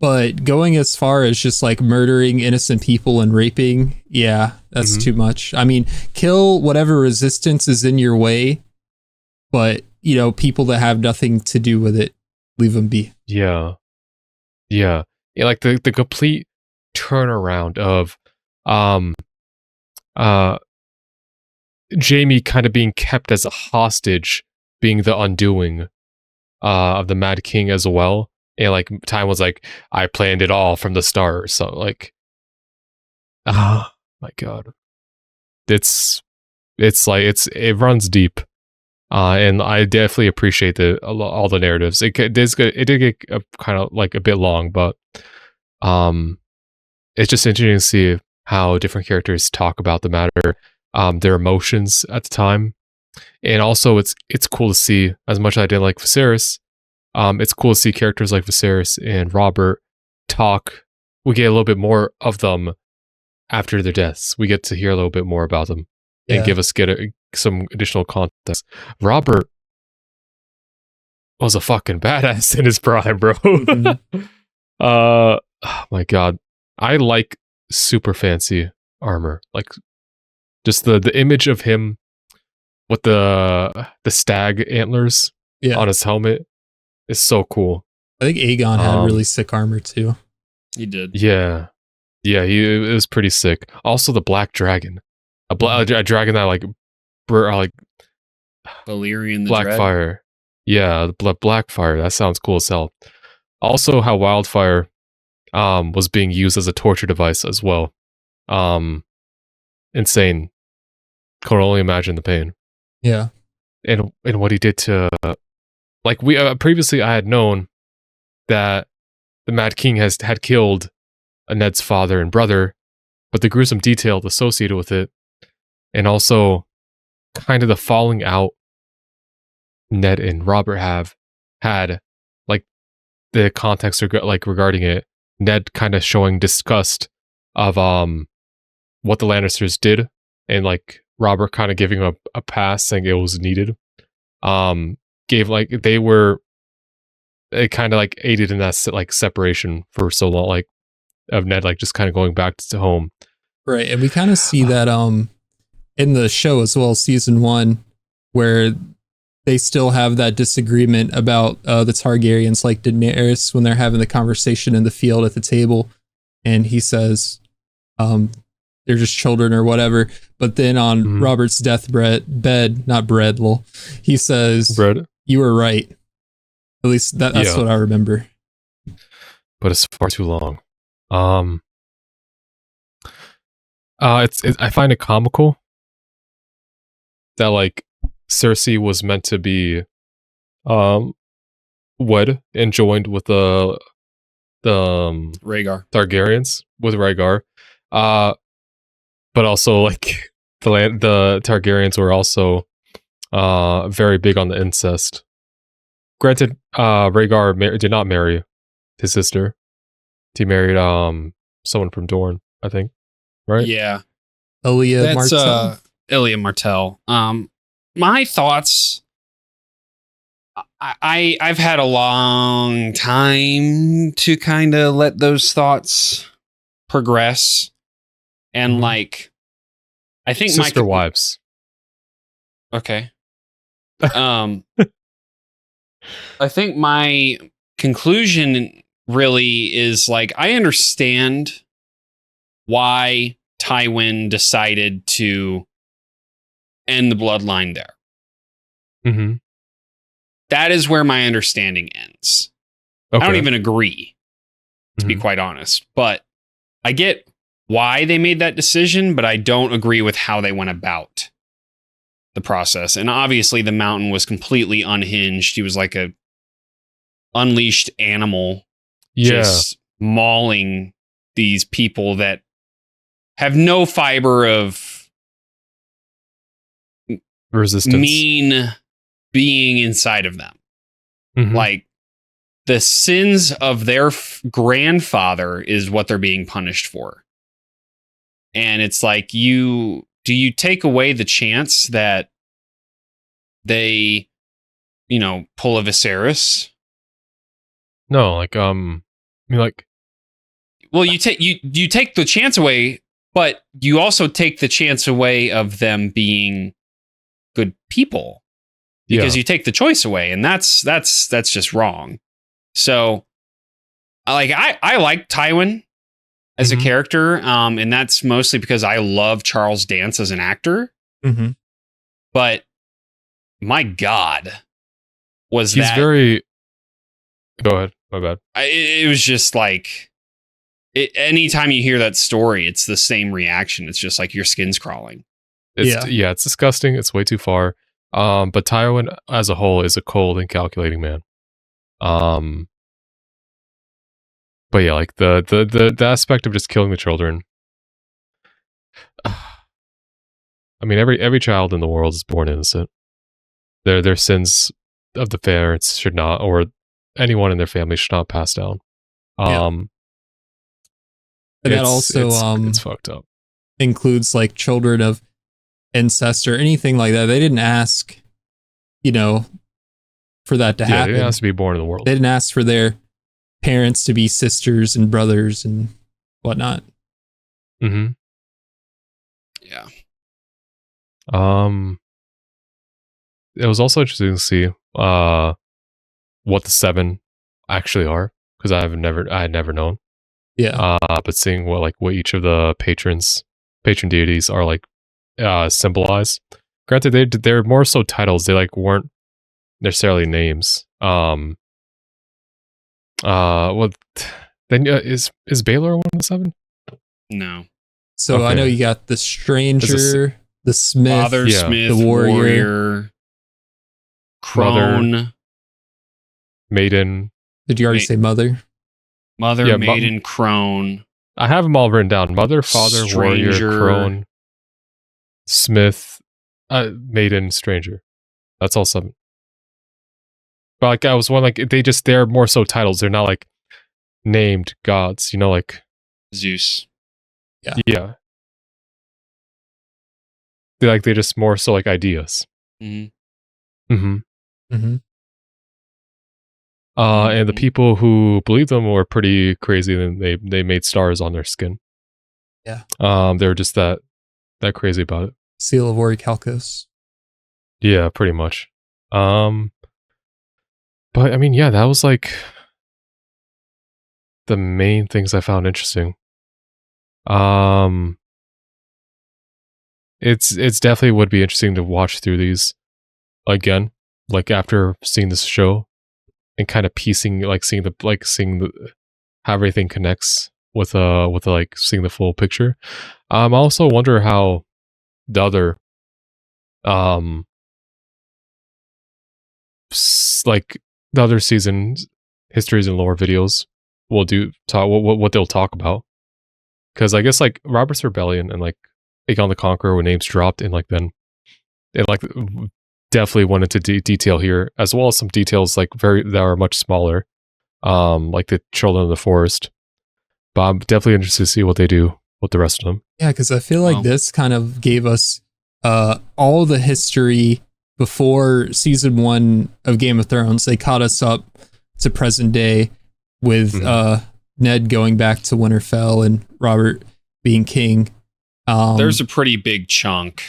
but going as far as just like murdering innocent people and raping, yeah, that's too much. I mean, kill whatever resistance is in your way, but you know, people that have nothing to do with it, leave them be. Yeah, like the complete turnaround of Jaime kind of being kept as a hostage, being the undoing of the Mad King as well. And like Time was like, I planned it all from the start. So like, oh my god, it runs deep, and I definitely appreciate all the narratives. It did get kind of like a bit long, but it's just interesting to see how different characters talk about the matter, their emotions at the time, and also it's cool to see, as much as I didn't like Viserys. It's cool to see characters like Viserys and Robert talk. We get a little bit more of them after their deaths. We get to hear a little bit more about them and get some additional context. Robert was a fucking badass in his prime, bro. Oh my god, I like super fancy armor, like just the image of him with the stag antlers on his helmet. It's so cool. I think Aegon had really sick armor too. He did. Yeah, it was pretty sick. Also, the black dragon, a dragon that like Valyrian the Black Dread. Fire. Yeah, the Black Fire. That sounds cool as hell. Also, how Wildfire was being used as a torture device as well. Insane. Can only imagine the pain. Yeah, and what he did to. Like we previously, I had known that the Mad King had killed Ned's father and brother, but the gruesome detail associated with it, and also kind of the falling out Ned and Robert had, like the context regarding it. Ned kind of showing disgust of what the Lannisters did, and like Robert kind of giving a pass, saying it was needed. Gave like it kind of like aided in that like separation for so long, like of Ned like just kind of going back to home. Right, and we kind of see that in the show as well, season 1, where they still have that disagreement about the Targaryens, like Daenerys, when they're having the conversation in the field at the table, and he says they're just children or whatever. But then on Robert's bed, not bread, lol, he says, bread. You were right. At least that's what I remember. But it's far too long. I find it comical that like Cersei was meant to be wed and joined with the Rhaegar Targaryens with Rhaegar, but also like the Targaryens were also very big on the incest. Granted, Rhaegar did not marry his sister. He married someone from Dorne, I think. Right? Yeah. Ilya Martell. Ilya Martell. My thoughts. I've had a long time to kind of let those thoughts progress, and like, I think sister wives. Okay. I think my conclusion really is like, I understand why Tywin decided to end the bloodline there. Mm-hmm. That is where my understanding ends. Okay. I don't even agree, to be quite honest. But I get why they made that decision, but I don't agree with how they went about the process. And obviously the Mountain was completely unhinged. He was like a unleashed animal just mauling these people that have no fiber of resistance, mean being inside of them. Mhm. Like the sins of their grandfather is what they're being punished for. And it's like, do you take away the chance that they, pull a Viserys? No, like I mean, like, well, you take the chance away, but you also take the chance away of them being good people because you take the choice away, and that's just wrong. So, like, I like Tywin as a character, and that's mostly because I love Charles Dance as an actor. Mm-hmm. But my God, he's very. Go ahead. My bad. It was just like, anytime you hear that story, it's the same reaction. It's just like your skin's crawling. It's disgusting. It's way too far. But Tywin as a whole is a cold and calculating man. But yeah, like the aspect of just killing the children. I mean, every child in the world is born innocent. Their sins of the parents should not, or anyone in their family should not pass down. And that also it's fucked up. Includes like children of incest or anything like that. They didn't ask, for that to happen. They didn't ask to be born in the world. They didn't ask for their parents to be sisters and brothers and whatnot. Mm-hmm. Yeah. It was also interesting to see what the 7 actually are, because I had never known. Yeah. But seeing what each of the patron deities are like symbolize. Granted, they're more so titles. They weren't necessarily names. Well, then is Baelor one of the 7? No. So okay. I know you got the Stranger, the Smith, Father Smith, the Warrior, Crone, Mother, Maiden. Did you already say Mother? Mother, Maiden, Crone. I have them all written down. Mother, Father, Stranger. Warrior, Crone, Smith, Maiden, Stranger. That's all 7. But I was wondering, they're more so titles. They're not named gods, like Zeus. Yeah. They're just more so ideas. Mm-hmm. Mm-hmm. Mm-hmm. And the people who believed them were pretty crazy, and they made stars on their skin. Yeah. They were just that crazy about it. Seal of Orichalcos. Yeah, pretty much. But I mean, yeah, that was the main things I found interesting. It's definitely would be interesting to watch through these again, after seeing this show and kind of piecing, seeing how everything connects with seeing the full picture. I also wonder how the other the other seasons, histories and lore videos will what they'll talk about, because I guess Robert's Rebellion and Aegon the Conqueror, when names dropped, and then it definitely went into detail here, as well as some details that are much smaller, like the Children of the Forest. But I'm definitely interested to see what they do with the rest of them. Yeah, because I feel like this kind of gave us all the history before season 1 of Game of Thrones. They caught us up to present day with Ned going back to Winterfell and Robert being king. There's a pretty big chunk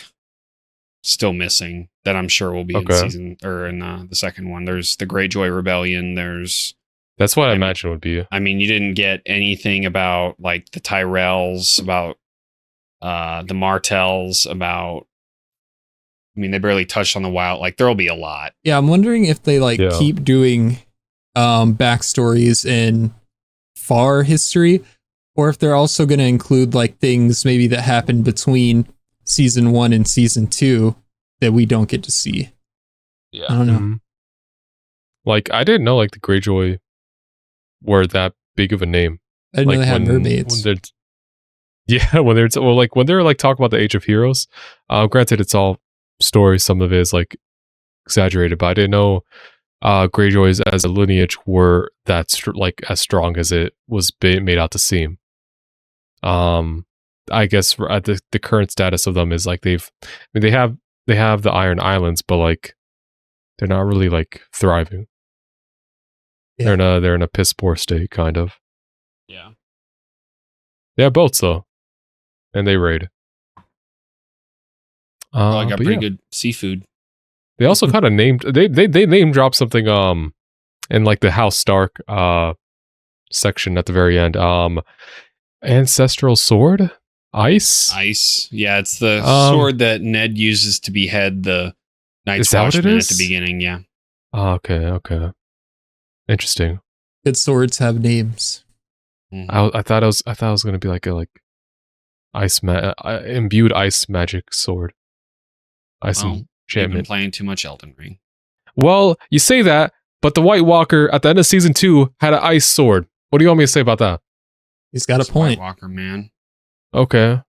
still missing that I'm sure will be in season or in the second one. There's the Greyjoy Rebellion. That's what I imagine would be. I mean, you didn't get anything about the Tyrells, about the Martells, about. I mean, they barely touched on the Wild. There'll be a lot. Yeah, I'm wondering if they keep doing backstories in far history, or if they're also going to include things maybe that happened between season 1 and season 2 that we don't get to see. Yeah, I don't know. Like, I didn't know like the Greyjoy were that big of a name. I didn't like know they had mermaids. when they're like talking about the Age of Heroes. Granted, it's all stories. Some of it is like exaggerated, but I didn't know Greyjoys as a lineage were that like as strong as it was made out to seem. I guess at the current status of them is like they have the Iron Islands, but like they're not really like thriving. Yeah. They're in a piss poor state, kind of. Yeah. They have boats though, and they raid. Probably got but pretty yeah. good seafood. They also kind of named they name dropped something in like the House Stark section at the very end. Ancestral sword? Ice? Yeah, it's the sword that Ned uses to behead the Night's Is that what it Watchman at is? the beginning, yeah. Okay. Interesting. Good swords have names. I thought it was gonna be like a ice imbued ice magic sword. Ice Well, you've been enchantment. playing too much Elden Ring. Well, you say that, but the White Walker at the end of season 2 had an ice sword. What do you want me to say about that? He's got a point. White Walker, man. Okay.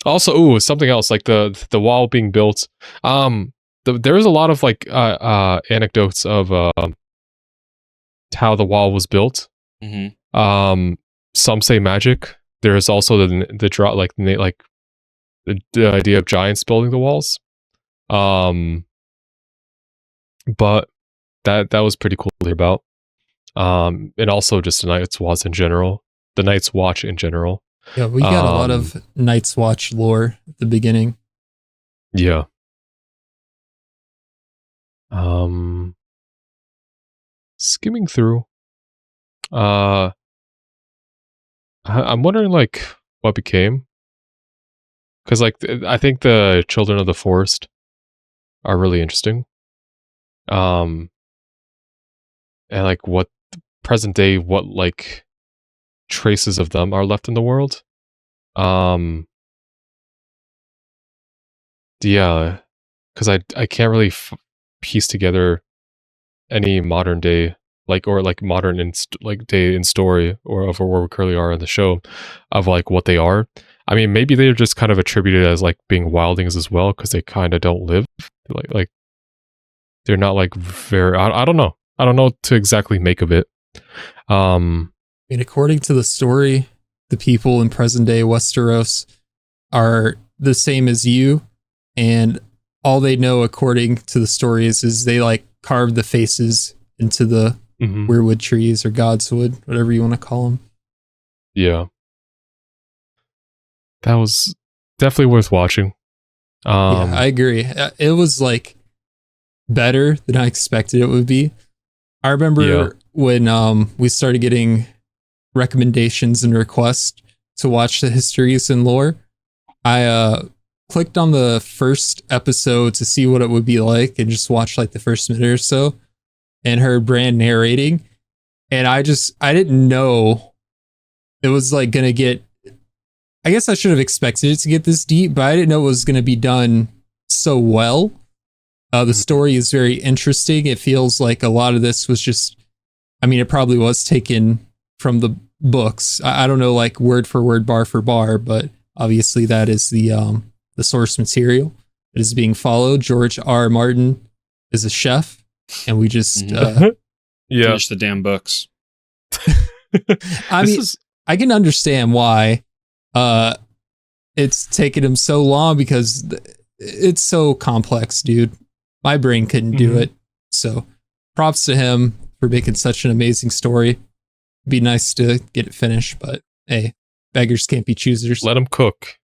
Also, something else like the wall being built. There was a lot of like anecdotes of how the wall was built. Mm-hmm. Some say magic. There is also the draw like the idea of giants building the walls. But that was pretty cool to hear about. And also just the Night's Watch in general. The Night's Watch in general. Yeah, we got a lot of Night's Watch lore at the beginning. Yeah. Skimming through. I'm wondering like what became. Because like I think the Children of the Forest are really interesting. And like what present day, what like traces of them are left in the world. Yeah, because I can't really piece together any modern day modern day in story or of where we currently are in the show of like what they are. I mean, maybe they're just kind of attributed as like being wildlings as well because they kind of don't live like they're not like very. I don't know. I don't know what to exactly make of it. I mean, according to the story, the people in present day Westeros are the same as you, and all they know, according to the stories, is they like carved the faces into the weirwood trees or godswood, whatever you want to call them. Yeah, that was definitely worth watching. Yeah, I agree. It was like better than I expected it would be. I remember when we started getting recommendations and requests to watch the Histories and lore, I clicked on the first episode to see what it would be like and just watched like the first minute or so and heard Bran narrating, and I didn't know it was like gonna get. I guess I should have expected it to get this deep, but I didn't know it was gonna be done so well. The story is very interesting. It feels like a lot of this was just, I mean, it probably was taken from the books. I don't know, like word for word, bar for bar, but obviously that is the source material that is being followed. George R. Martin is a chef, and we just finish the damn books. I mean, I can understand why it's taken him so long because it's so complex, dude. My brain couldn't do it. So props to him for making such an amazing story. It'd be nice to get it finished, but hey, beggars can't be choosers. Let him cook.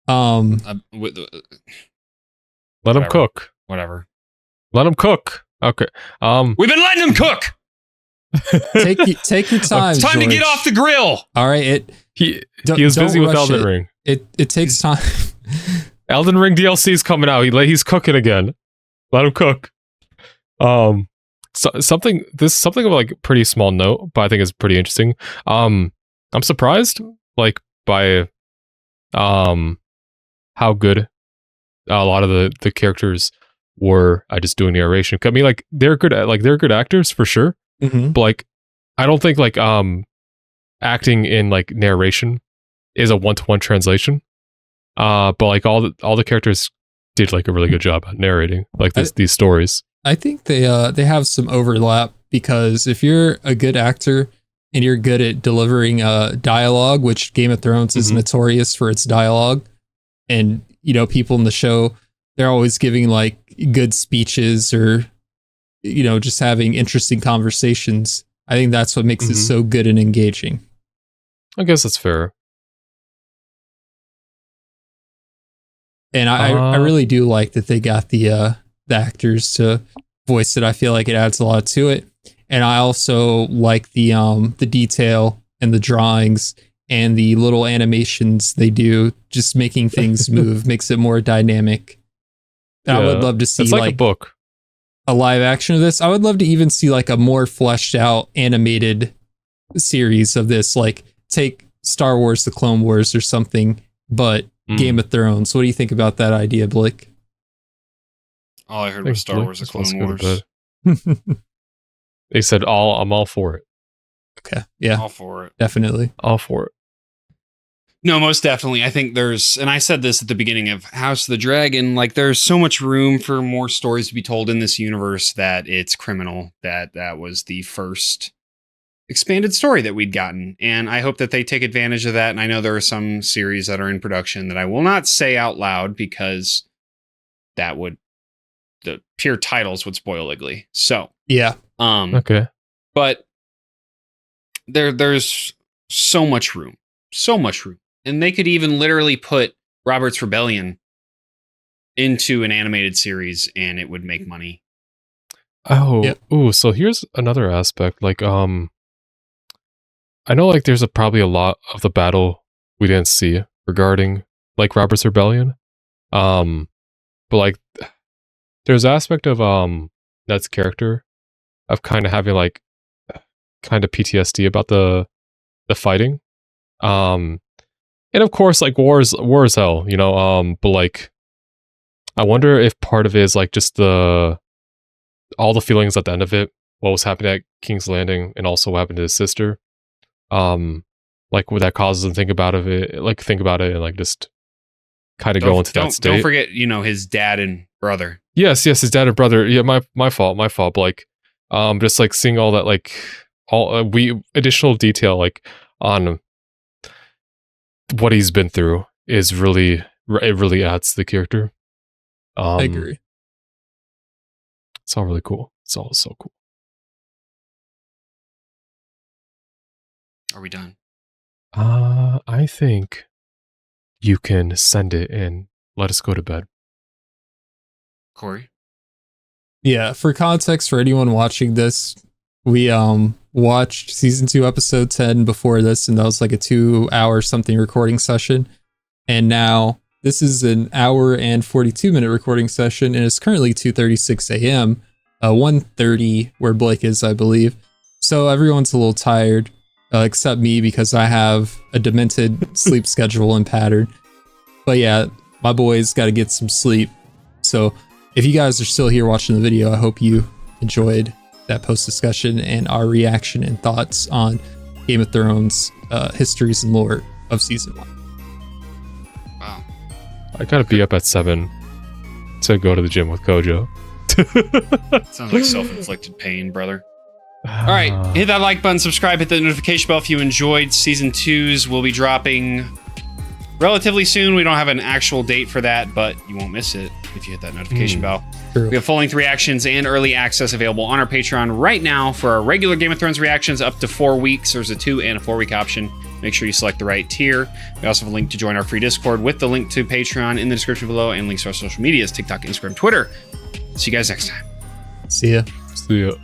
Let him cook. Whatever. Let him cook. Okay. We've been letting him cook. Take your time. It's time George. to get off the grill. All right. He was busy with Elden Ring. It takes time. Elden Ring DLC is coming out. He's cooking again. Let him cook. Something of like a pretty small note, but I think it's pretty interesting. I'm surprised like by how good a lot of the characters were just doing narration. I mean, like they're good actors for sure, but like I don't think like acting in like narration is a 1-to-1 translation. But like all the characters did like a really good job at narrating like these stories. I think they have some overlap, because if you're a good actor and you're good at delivering dialogue, which Game of Thrones is notorious for its dialogue, and you know, people in the show, they're always giving like good speeches or, you know, just having interesting conversations. I think that's what makes it so good and engaging. I guess that's fair. And I really do like that they got the actors to voice it. I feel like it adds a lot to it. And I also like the detail and the drawings and the little animations they do, just making things move, makes it more dynamic. And I would love to see it's like a book, a live action of this. I would love to even see like a more fleshed out animated series of this, like take Star Wars, The Clone Wars or something, but Game of Thrones. What do you think about that idea, Blake? All I heard was Star Wars, The Clone Wars. They said I'm all for it. Okay. Yeah. All for it. Definitely. All for it. No, most definitely. I think and I said this at the beginning of House of the Dragon, like there's so much room for more stories to be told in this universe that it's criminal that was the first expanded story that we'd gotten. And I hope that they take advantage of that. And I know there are some series that are in production that I will not say out loud because the pure titles would spoil Iggly. So yeah. Okay. But there's so much room. And they could even literally put Robert's Rebellion into an animated series and it would make money. Oh, yeah. Ooh, so here's another aspect. Like, I know like there's probably a lot of the battle we didn't see regarding like Robert's Rebellion. But like there's aspect of Ned's character of kind of having like kind of PTSD about the fighting. And of course like war is hell, you know, but like I wonder if part of it is like just all the feelings at the end of it, what was happening at King's Landing and also what happened to his sister. Like what that causes him think about it and like just kind of go into that state. Don't forget, you know, his dad and brother. Yes, his dad and brother. Yeah, my fault. But like, just like seeing all that, like all additional detail, like on what he's been through is really adds to the character. I agree. It's all really cool. It's all so cool. Are we done? I think you can send it and let us go to bed. Corey? Yeah, for context, for anyone watching this, we watched season 2, episode 10 before this, and that was like a 2-hour something recording session. And now this is an hour and 42-minute recording session, and it's currently 2:36 a.m., 1:30 where Blake is, I believe. So everyone's a little tired. Except me, because I have a demented sleep schedule and pattern. But yeah, my boys got to get some sleep. So if you guys are still here watching the video, I hope you enjoyed that post discussion and our reaction and thoughts on Game of Thrones histories and lore of season 1. Wow. I gotta be up at 7 to go to the gym with Kojo. Sounds like self-inflicted pain, brother. All right, hit that like button, subscribe, hit the notification bell if you enjoyed. Season 2s will be dropping relatively soon. We don't have an actual date for that, but you won't miss it if you hit that notification bell. True. We have full-length reactions and early access available on our Patreon right now for our regular Game of Thrones reactions up to 4 weeks. There's a 2 and a 4-week option. Make sure you select the right tier. We also have a link to join our free Discord with the link to Patreon in the description below and links to our social medias, TikTok, Instagram, Twitter. See you guys next time. See ya. See ya.